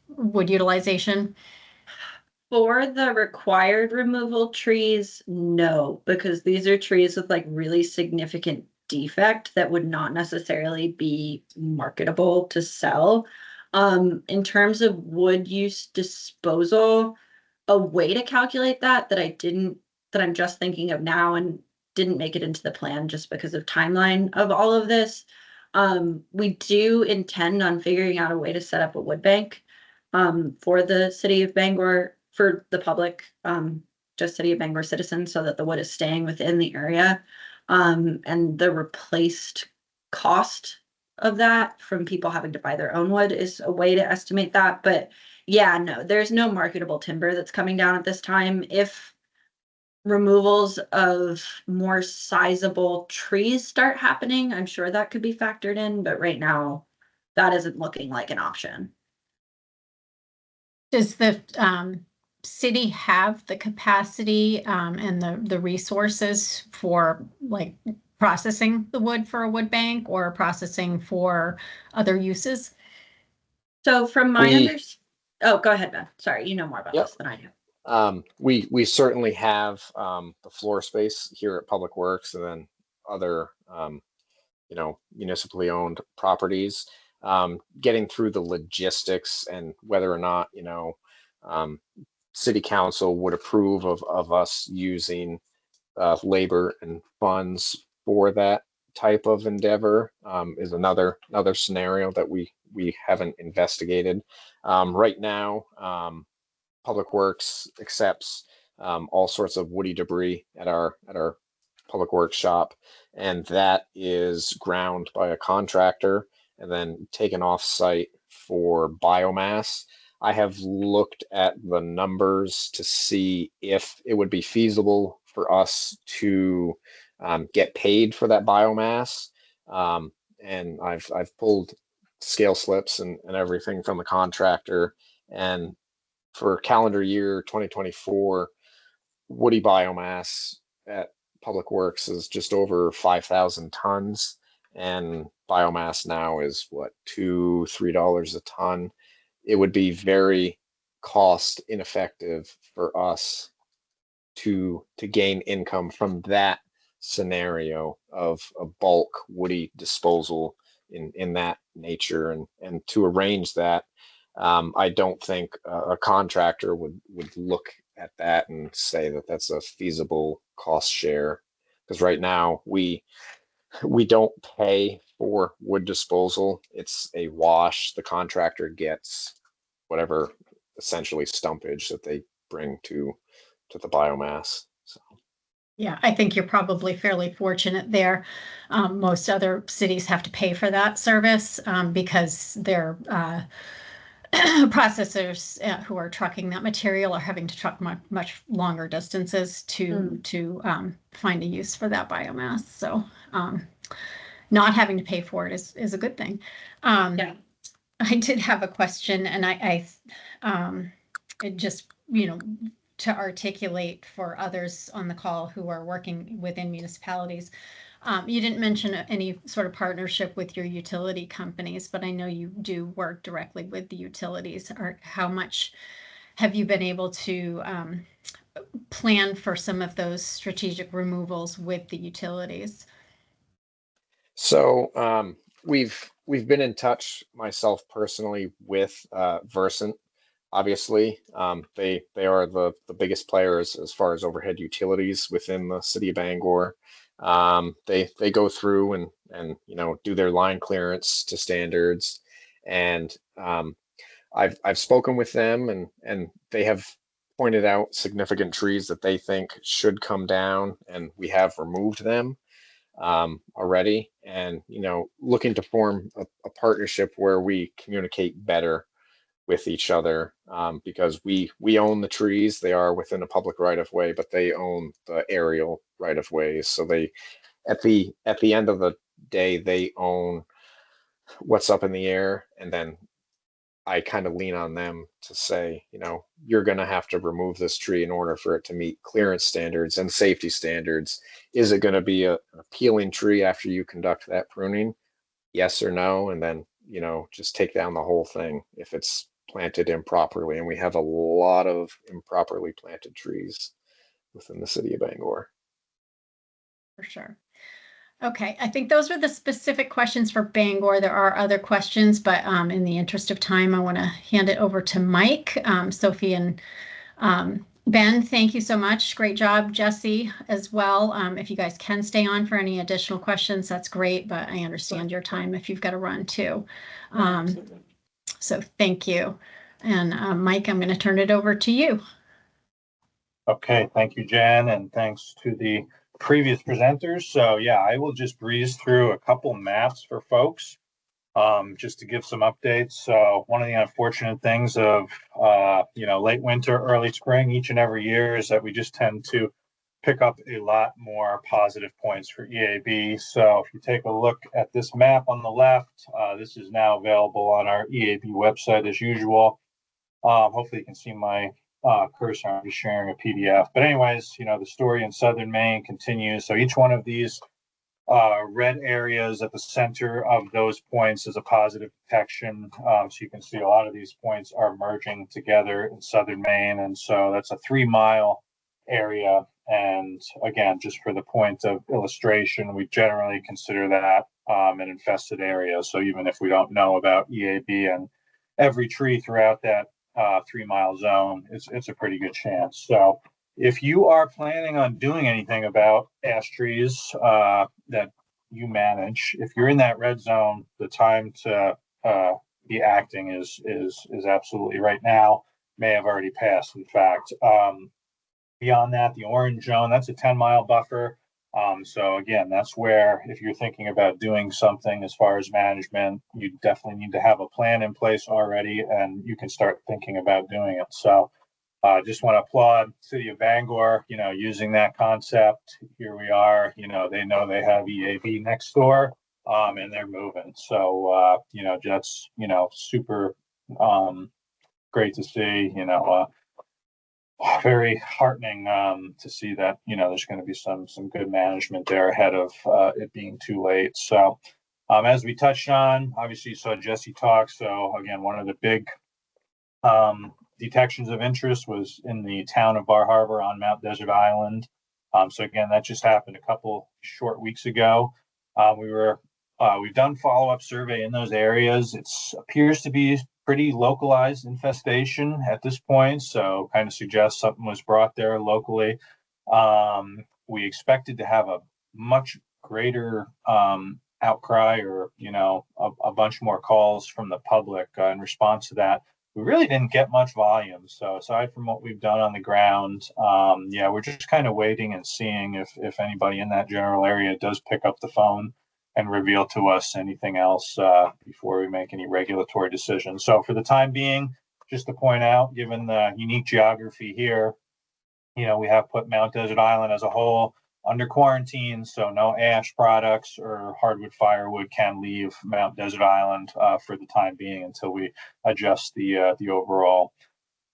[SPEAKER 1] wood utilization?
[SPEAKER 6] For the required removal trees, no, because these are trees with like really significant defect that would not necessarily be marketable to sell. In terms of wood use disposal, a way to calculate that I'm just thinking of now and didn't make it into the plan just because of timeline of all of this. We do intend on figuring out a way to set up a wood bank for the city of Bangor, for the public, just city of Bangor citizens, so that the wood is staying within the area. And the replaced cost of that from people having to buy their own wood is a way to estimate that. But yeah, no, there's no marketable timber that's coming down at this time. If removals of more sizable trees start happening, I'm sure that could be factored in, but right now that isn't looking like an option.
[SPEAKER 1] Does the city have the capacity and the resources for like processing the wood for a wood bank or processing for other uses?
[SPEAKER 6] So from my understanding, oh, go ahead, Ben. Sorry, you know more about this than I do.
[SPEAKER 7] We certainly have the floor space here at Public Works, and then other municipally owned properties. Getting through the logistics and whether or not city council would approve of us using labor and funds for that type of endeavor is another scenario that we haven't investigated. Right now, Public Works accepts all sorts of woody debris at our public works shop, and that is ground by a contractor and then taken off site for biomass. I have looked at the numbers to see if it would be feasible for us to get paid for that biomass. And I've pulled scale slips and everything from the contractor. And for calendar year 2024, woody biomass at Public Works is just over 5,000 tons. And biomass now is what, $2-3 a ton. It would be very cost ineffective for us to gain income from that scenario of a bulk woody disposal in that nature, and to arrange that, I don't think a contractor would look at that and say that that's a feasible cost share, because right now we don't pay for wood disposal. It's a wash. The contractor gets whatever essentially stumpage that they bring to the biomass. So.
[SPEAKER 1] Yeah, I think you're probably fairly fortunate there. Most other cities have to pay for that service because their processors who are trucking that material are having to truck much longer distances to find a use for that biomass. So not having to pay for it is a good thing.
[SPEAKER 6] Yeah.
[SPEAKER 1] I did have a question, and I it just, to articulate for others on the call who are working within municipalities. You didn't mention any sort of partnership with your utility companies, but I know you do work directly with the utilities. Or how much have you been able to plan for some of those strategic removals with the utilities?
[SPEAKER 7] So we've been in touch, myself personally, with Versant. Obviously, they are the biggest players as far as overhead utilities within the city of Bangor. They go through and do their line clearance to standards, and I've spoken with them, and they have pointed out significant trees that they think should come down, and we have removed them already, and looking to form a partnership where we communicate better with each other, because we own the trees. They are within a public right of way, but they own the aerial right of ways. So they, at the end of the day, they own what's up in the air, and then I kind of lean on them to say, you're going to have to remove this tree in order for it to meet clearance standards and safety standards. Is it going to be an appealing tree after you conduct that pruning? Yes or no? And then, just take down the whole thing if it's planted improperly. And we have a lot of improperly planted trees within the city of Bangor.
[SPEAKER 1] For sure. Okay, I think those were the specific questions for Bangor. There are other questions, but in the interest of time, I want to hand it over to Mike. Sophie and Ben, thank you so much. Great job, Jesse, as well. If you guys can stay on for any additional questions, that's great, but I understand your time if you've got to run too. So thank you. And Mike, I'm going to turn it over to you.
[SPEAKER 3] Okay, thank you, Jen, and thanks to the previous presenters. So yeah, I will just breeze through a couple maps for folks just to give some updates. So one of the unfortunate things of late winter, early spring each and every year is that we just tend to pick up a lot more positive points for EAB. So if you take a look at this map on the left, this is now available on our EAB website as usual. Hopefully you can see my cursor. I'm just sharing a PDF. But anyways, the story in southern Maine continues. So each one of these red areas at the center of those points is a positive detection. So you can see a lot of these points are merging together in southern Maine. And so that's a 3-mile area. And again, just for the point of illustration, we generally consider that an infested area. So even if we don't know about EAB and every tree throughout that 3-mile zone, it's a pretty good chance. So if you are planning on doing anything about ash trees that you manage, if you're in that red zone, the time to be acting is absolutely right now. May have already passed, in fact. Beyond that, the orange zone, that's a 10-mile buffer. So again, that's where if you're thinking about doing something as far as management, you definitely need to have a plan in place already, and you can start thinking about doing it. So just want to applaud City of Bangor, using that concept. Here we are, they know they have EAB next door, and they're moving. So, that's, super great to see, very heartening to see that, there's going to be some good management there ahead of it being too late. So as we touched on, obviously you saw Jesse talk. So again, one of the big detections of interest was in the town of Bar Harbor on Mount Desert Island. So again, that just happened a couple short weeks ago. We've done follow-up survey in those areas. It appears to be pretty localized infestation at this point, so kind of suggests something was brought there locally. We expected to have a much greater outcry, or a bunch more calls from the public in response to that. We really didn't get much volume. So aside from what we've done on the ground, we're just kind of waiting and seeing if anybody in that general area does pick up the phone and reveal to us anything else before we make any regulatory decisions. So for the time being, just to point out, given the unique geography here, we have put Mount Desert Island as a whole under quarantine, so no ash products or hardwood firewood can leave Mount Desert Island for the time being until we adjust the overall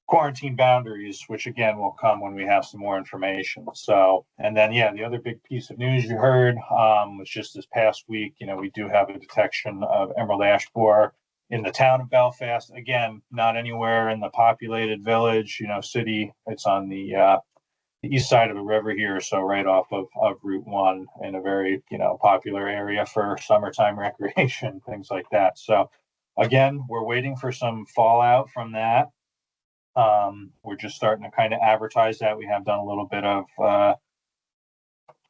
[SPEAKER 3] quarantine boundaries, which again will come when we have some more information. So, and then the other big piece of news you heard was just this past week. We do have a detection of emerald ash borer in the town of Belfast. Again, not anywhere in the populated village, city. It's on the east side of the river here, so right off of Route 1, in a very popular area for summertime recreation, things like that. So again, we're waiting for some fallout from that. We're just starting to kind of advertise that. We have done a little bit of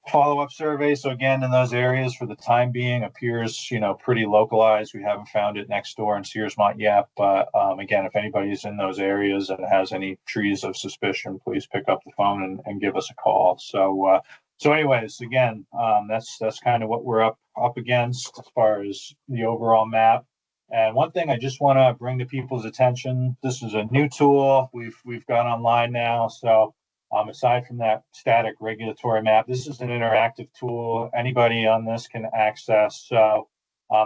[SPEAKER 3] follow-up surveys. So again, in those areas for the time being appears, pretty localized. We haven't found it next door in Searsmont yet. But again, if anybody's in those areas and has any trees of suspicion, please pick up the phone and give us a call. So anyways, again, that's kind of what we're up against as far as the overall map. And one thing I just want to bring to people's attention, this is a new tool we've got online now. So aside from that static regulatory map, this is an interactive tool. Anybody on this can access. So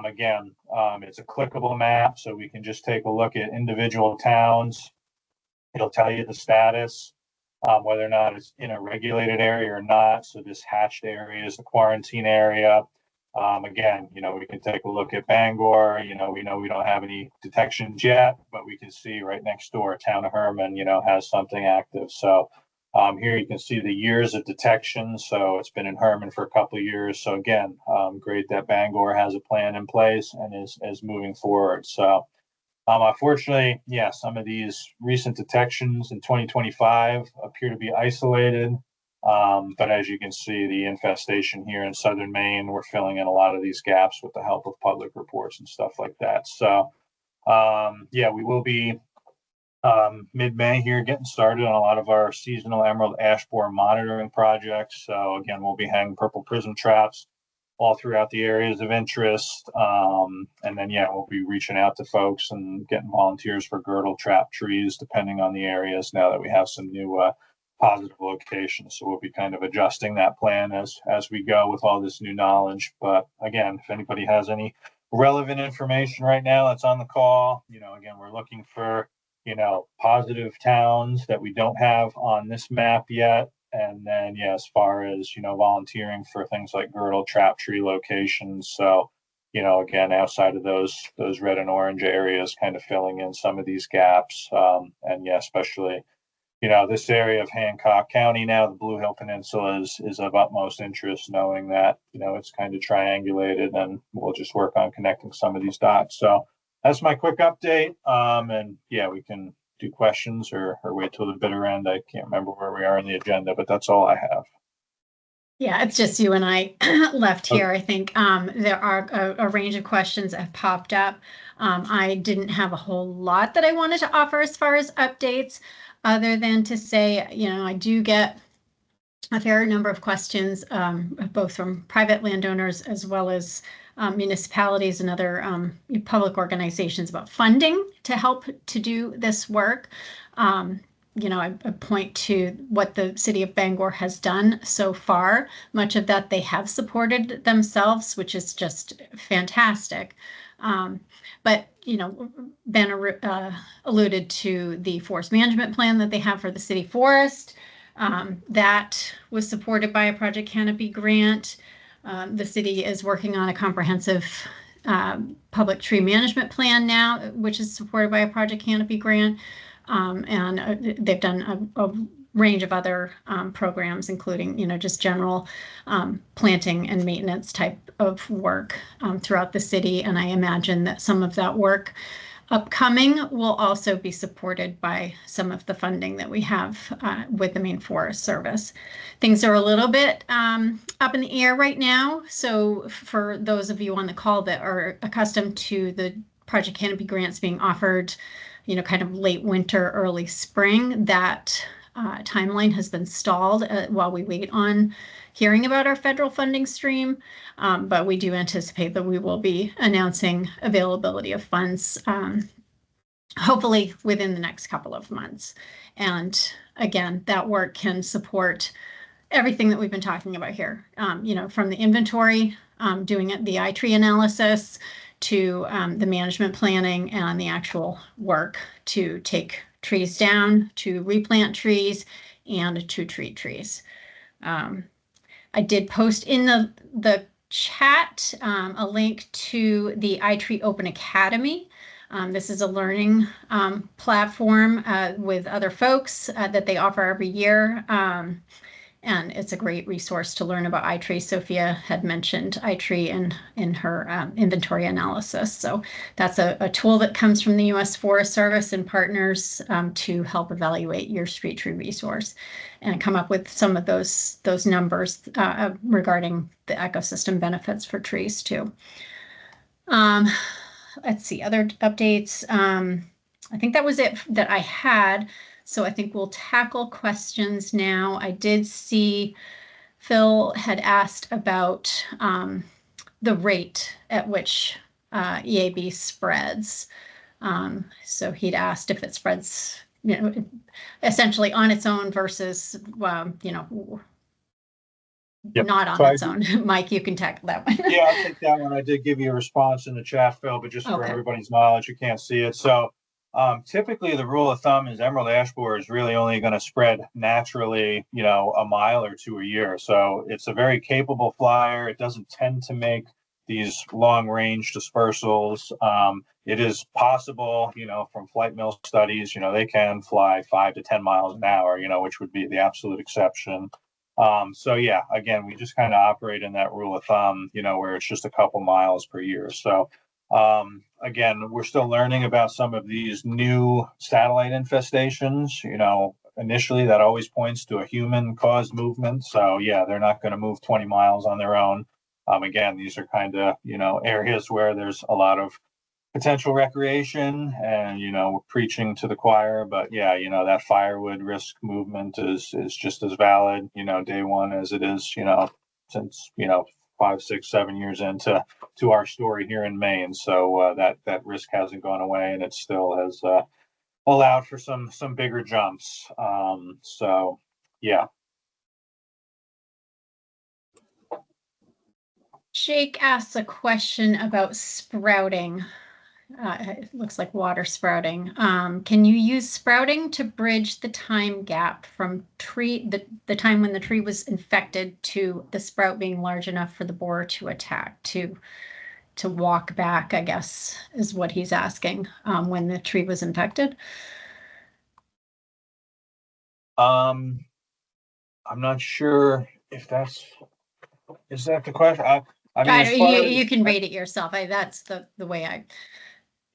[SPEAKER 3] again, it's a clickable map, so we can just take a look at individual towns. It'll tell you the status, whether or not it's in a regulated area or not. So this hatched area is the quarantine area. Again, we can take a look at Bangor. We know we don't have any detections yet, but we can see right next door, town of Herman, has something active. So here you can see the years of detection. So it's been in Herman for a couple of years. So again, great that Bangor has a plan in place and is moving forward. So unfortunately, some of these recent detections in 2025 appear to be isolated. But as you can see, the infestation here in southern Maine, we're filling in a lot of these gaps with the help of public reports and stuff like that. So, we will be mid-May here getting started on a lot of our seasonal emerald ash borer monitoring projects. So again, we'll be hanging purple prism traps all throughout the areas of interest. And then, we'll be reaching out to folks and getting volunteers for girdle trap trees, depending on the areas now that we have some new positive locations. So we'll be kind of adjusting that plan as we go with all this new knowledge. But again, if anybody has any relevant information right now that's on the call, again, we're looking for, positive towns that we don't have on this map yet. And then, as far as, volunteering for things like girdle trap tree locations. So, again, outside of those red and orange areas, kind of filling in some of these gaps. And especially, this area of Hancock County now, the Blue Hill Peninsula is of utmost interest, knowing that, it's kind of triangulated, and we'll just work on connecting some of these dots. So that's my quick update. And we can do questions or wait till the bitter end. I can't remember where we are in the agenda, but that's all I have.
[SPEAKER 1] Yeah, it's just you and I left here. I think there are a range of questions that have popped up. I didn't have a whole lot that I wanted to offer as far as updates, other than to say, I do get a fair number of questions, both from private landowners as well as municipalities and other public organizations about funding to help to do this work. I point to what the city of Bangor has done so far. Much of that they have supported themselves, which is just fantastic. But Ben alluded to the forest management plan that they have for the city forest. That was supported by a Project Canopy grant. The city is working on a comprehensive public tree management plan now, which is supported by a Project Canopy grant. And they've done a range of other programs, including, just general planting and maintenance type of work throughout the city. And I imagine that some of that work upcoming will also be supported by some of the funding that we have with the Maine Forest Service. Things are a little bit up in the air right now. So for those of you on the call that are accustomed to the Project Canopy grants being offered, kind of late winter, early spring, that timeline has been stalled while we wait on hearing about our federal funding stream. But we do anticipate that we will be announcing availability of funds, hopefully within the next couple of months. And again, that work can support everything that we've been talking about here, from the inventory, doing the iTree analysis, to the management planning and the actual work to take trees down, to replant trees, and to treat trees. I did post in the chat a link to the iTree Open Academy. This is a learning platform with other folks that they offer every year. And it's a great resource to learn about iTree. Sophia had mentioned iTree in her inventory analysis. So that's a tool that comes from the U.S. Forest Service and partners to help evaluate your street tree resource and come up with some of those numbers regarding the ecosystem benefits for trees too. Let's see, other updates. I think that was it that I had. So I think we'll tackle questions now. I did see Phil had asked about the rate at which EAB spreads. So he'd asked if it spreads, essentially on its own versus,
[SPEAKER 3] Yep.
[SPEAKER 1] not on its own. Mike, you can tackle that one.
[SPEAKER 3] Yeah, I'll take that one. I did give you a response in the chat, Phil, but just for everybody's knowledge, you can't see it. So typically the rule of thumb is emerald ash borer is really only going to spread naturally, a mile or two a year. So it's a very capable flyer. It doesn't tend to make these long range dispersals. It is possible, from flight mill studies, they can fly 5 to 10 miles an hour, which would be the absolute exception. So yeah, again, we just kind of operate in that rule of thumb, where it's just a couple miles per year. So again, we're still learning about some of these new satellite infestations. Initially that always points to a human caused movement. So yeah, they're not going to move 20 miles on their own. Again, these are kind of, areas where there's a lot of potential recreation and, we're preaching to the choir, but yeah, that firewood risk movement is just as valid, day one as it is, since, 5, 6, 7 years into our story here in Maine. So that risk hasn't gone away, and it still has allowed for some bigger jumps. So yeah.
[SPEAKER 1] Jake asks a question about sprouting. It looks like water sprouting. Can you use sprouting to bridge the time gap from the time when the tree was infected to the sprout being large enough for the borer to attack, to walk back, I guess, is what he's asking, when the tree was infected?
[SPEAKER 3] I'm not sure if is that the question? I mean,
[SPEAKER 1] you can read it yourself. That's the way I.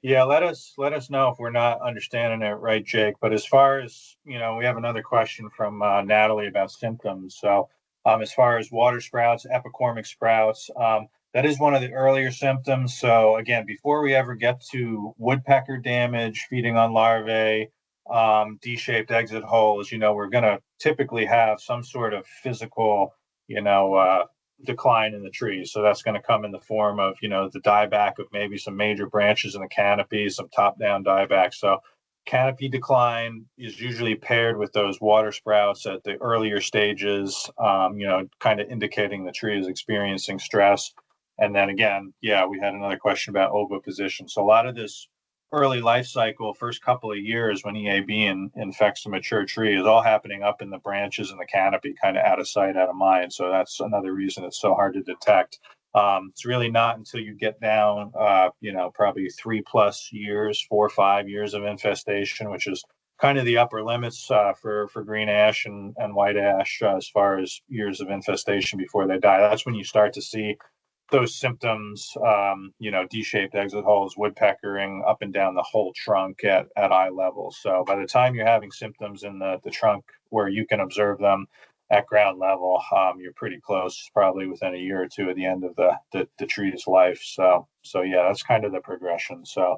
[SPEAKER 3] Yeah, let us know if we're not understanding it right, Jake. But as far as, we have another question from Natalie about symptoms. So as far as water sprouts, epicormic sprouts, that is one of the earlier symptoms. So again, before we ever get to woodpecker damage, feeding on larvae, D-shaped exit holes, we're going to typically have some sort of physical, decline in the tree. So that's going to come in the form of, the dieback of maybe some major branches in the canopy, some top-down dieback. So canopy decline is usually paired with those water sprouts at the earlier stages, kind of indicating the tree is experiencing stress. And then again, we had another question about oviposition. So a lot of this early life cycle, first couple of years when EAB infects a mature tree, is all happening up in the branches and the canopy, kind of out of sight, out of mind. So that's another reason it's so hard to detect. It's really not until you get down, probably 3+ years, 4 or 5 years of infestation, which is kind of the upper limits for green ash and white ash as far as years of infestation before they die. That's when you start to see those symptoms, D-shaped exit holes, woodpeckering up and down the whole trunk at eye level. So by the time you're having symptoms in the trunk where you can observe them at ground level, you're pretty close, probably within a year or two at the end of the tree's life. So that's kind of the progression. So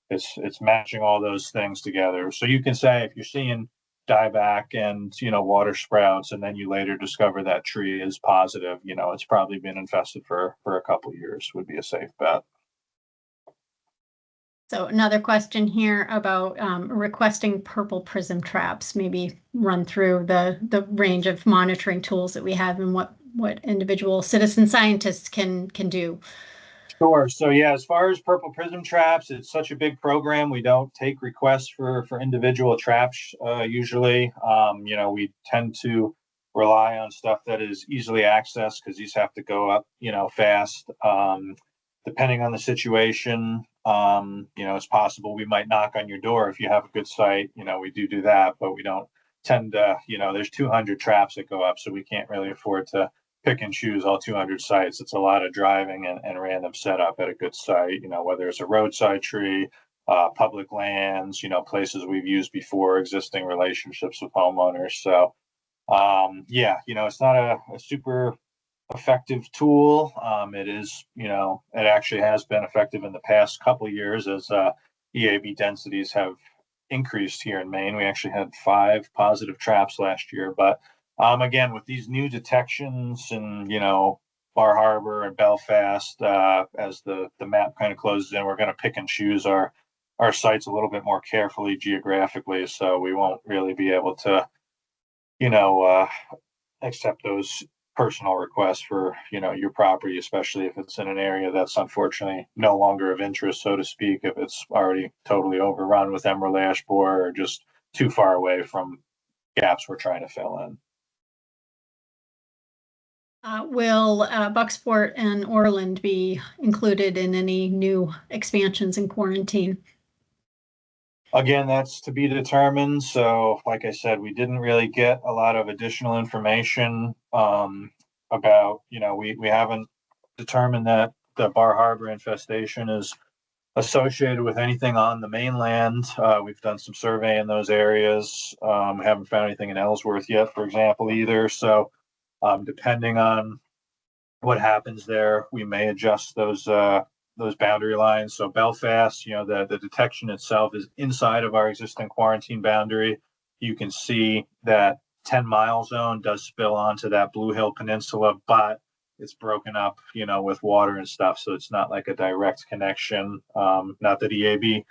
[SPEAKER 3] it's matching all those things together. So you can say if you're seeing dieback and water sprouts, and then you later discover that tree is positive, it's probably been infested for a couple of years, would be a safe bet.
[SPEAKER 1] So another question here about requesting purple prism traps. Maybe run through the range of monitoring tools that we have and what individual citizen scientists can do.
[SPEAKER 3] Sure. So as far as purple prism traps, it's such a big program. We don't take requests for individual traps usually. We tend to rely on stuff that is easily accessed because these have to go up, fast. Depending on the situation, it's possible we might knock on your door if you have a good site. We do that, but we don't tend to, there's 200 traps that go up, so we can't really afford to pick and choose all 200 sites. It's a lot of driving and random setup at a good site, whether it's a roadside tree, public lands, places we've used before, existing relationships with homeowners. So, it's not a super effective tool. It is, it actually has been effective in the past couple of years as EAB densities have increased here in Maine. We actually had 5 positive traps last year, but again, with these new detections and, Bar Harbor and Belfast, as the map kind of closes in, we're going to pick and choose our sites a little bit more carefully geographically. So we won't really be able to, accept those personal requests for, your property, especially if it's in an area that's unfortunately no longer of interest, so to speak, if it's already totally overrun with emerald ash borer or just too far away from gaps we're trying to fill in.
[SPEAKER 1] Will Bucksport and Orland be included in any new expansions in quarantine?
[SPEAKER 3] Again, that's to be determined. So, like I said, we didn't really get a lot of additional information about, we haven't determined that the Bar Harbor infestation is associated with anything on the mainland. We've done some survey in those areas. Haven't found anything in Ellsworth yet, for example, either. So, depending on what happens there, we may adjust those boundary lines. So Belfast, the detection itself is inside of our existing quarantine boundary. You can see that 10-mile zone does spill onto that Blue Hill Peninsula, but it's broken up, with water and stuff. So it's not like a direct connection. Not that EAB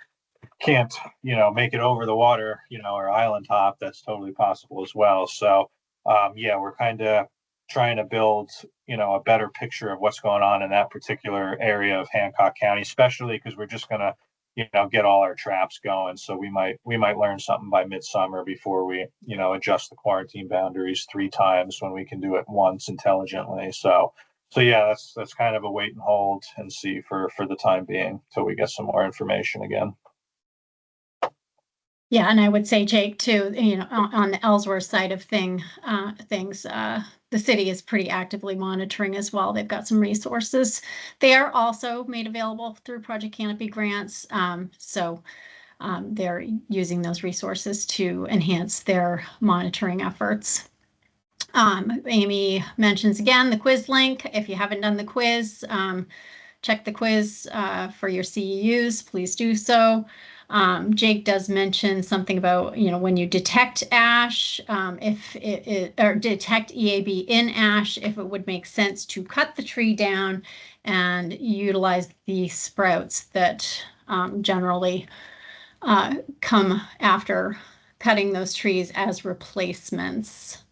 [SPEAKER 3] can't, make it over the water, or island top. That's totally possible as well. So, we're kind of trying to build, a better picture of what's going on in that particular area of Hancock County, especially because we're just going to, get all our traps going. So we might learn something by midsummer before we, adjust the quarantine boundaries 3 times when we can do it once intelligently. So that's kind of a wait and hold and see for the time being till we get some more information again.
[SPEAKER 1] Yeah, and I would say, Jake, too, on the Ellsworth side of things, the city is pretty actively monitoring as well. They've got some resources. They are also made available through Project Canopy grants. So they're using those resources to enhance their monitoring efforts. Amy mentions again the quiz link. If you haven't done the quiz, check the quiz for your CEUs. Please do so. Jake does mention something about, when you detect ash, if or detect EAB in ash, if it would make sense to cut the tree down and utilize the sprouts that generally come after cutting those trees as replacements.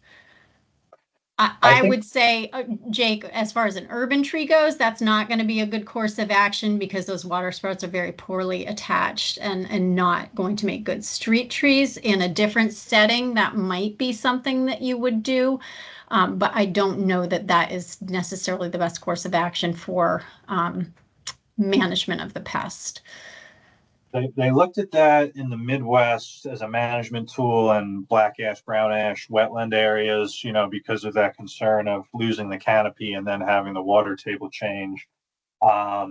[SPEAKER 1] I would say, Jake, as far as an urban tree goes, that's not going to be a good course of action because those water sprouts are very poorly attached and not going to make good street trees. In a different setting, that might be something that you would do, but I don't know that that is necessarily the best course of action for management of the pest.
[SPEAKER 3] They looked at that in the Midwest as a management tool and black ash, brown ash, wetland areas, because of that concern of losing the canopy and then having the water table change. I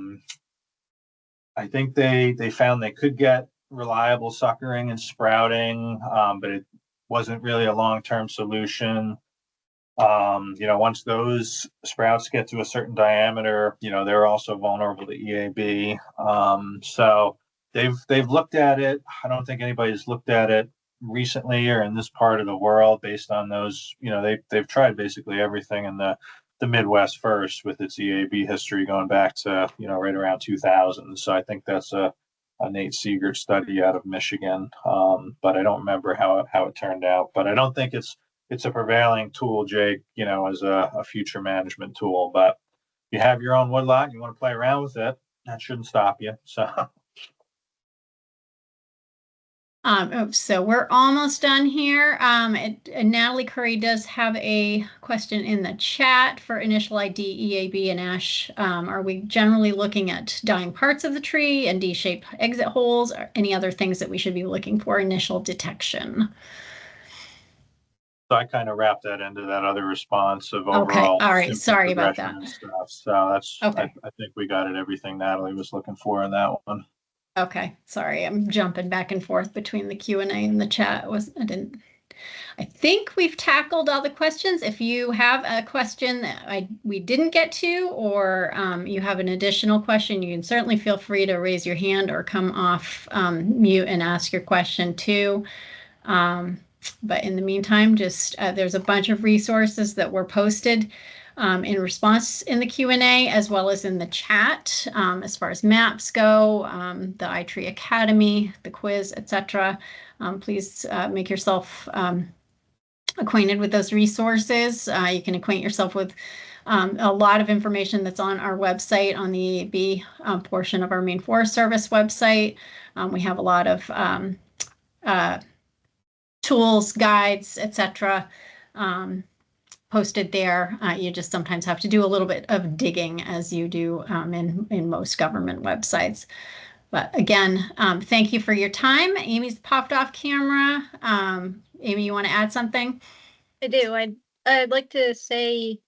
[SPEAKER 3] think they found they could get reliable suckering and sprouting, but it wasn't really a long-term solution. Once those sprouts get to a certain diameter, they're also vulnerable to EAB. So they've looked at it. I don't think anybody's looked at it recently or in this part of the world based on those. They've tried basically everything in the Midwest first with its EAB history going back to right around 2000. So I think that's a Nate Seegert study out of Michigan, but I don't remember how it turned out. But I don't think it's a prevailing tool, Jake, as a future management tool. But if you have your own woodlot and you want to play around with it, that shouldn't stop you.
[SPEAKER 1] So we're almost done here. Natalie Curry does have a question in the chat for initial ID, EAB, and ash. Are we generally looking at dying parts of the tree and D-shaped exit holes, or any other things that we should be looking for initial detection?
[SPEAKER 3] So I kind of wrapped that into that other response of overall.
[SPEAKER 1] Okay, all right, sorry about that.
[SPEAKER 3] And stuff. So that's okay. I think we got it. Everything Natalie was looking for in that one.
[SPEAKER 1] Okay, sorry, I'm jumping back and forth between the Q&A and the chat. I think we've tackled all the questions. If you have a question that we didn't get to, or you have an additional question, you can certainly feel free to raise your hand or come off mute and ask your question too. But in the meantime, just there's a bunch of resources that were posted in response in the Q&A as well as in the chat as far as maps go, the iTree Academy, the quiz, etc. Please make yourself acquainted with those resources. You can acquaint yourself with a lot of information that's on our website, on the EAB portion of our Maine Forest Service website. We have a lot of tools, guides, etc. Posted there. You just sometimes have to do a little bit of digging, as you do in most government websites. But again, thank you for your time. Amy's popped off camera. Amy, you want to add something?
[SPEAKER 8] I do. I'd like to say,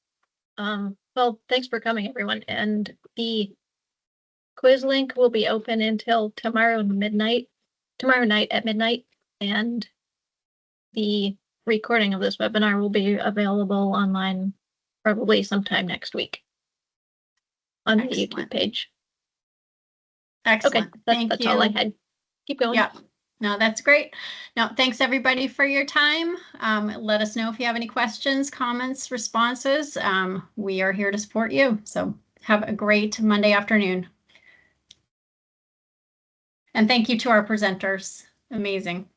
[SPEAKER 8] well, thanks for coming, everyone. And the quiz link will be open until tomorrow night at midnight. And the recording of this webinar will be available online probably sometime next week on the YouTube page.
[SPEAKER 1] Excellent.
[SPEAKER 8] Okay, that's all I had. Keep going.
[SPEAKER 1] Yeah. No, that's great. No, thanks everybody for your time. Let us know if you have any questions, comments, responses. We are here to support you. So have a great Monday afternoon. And thank you to our presenters. Amazing.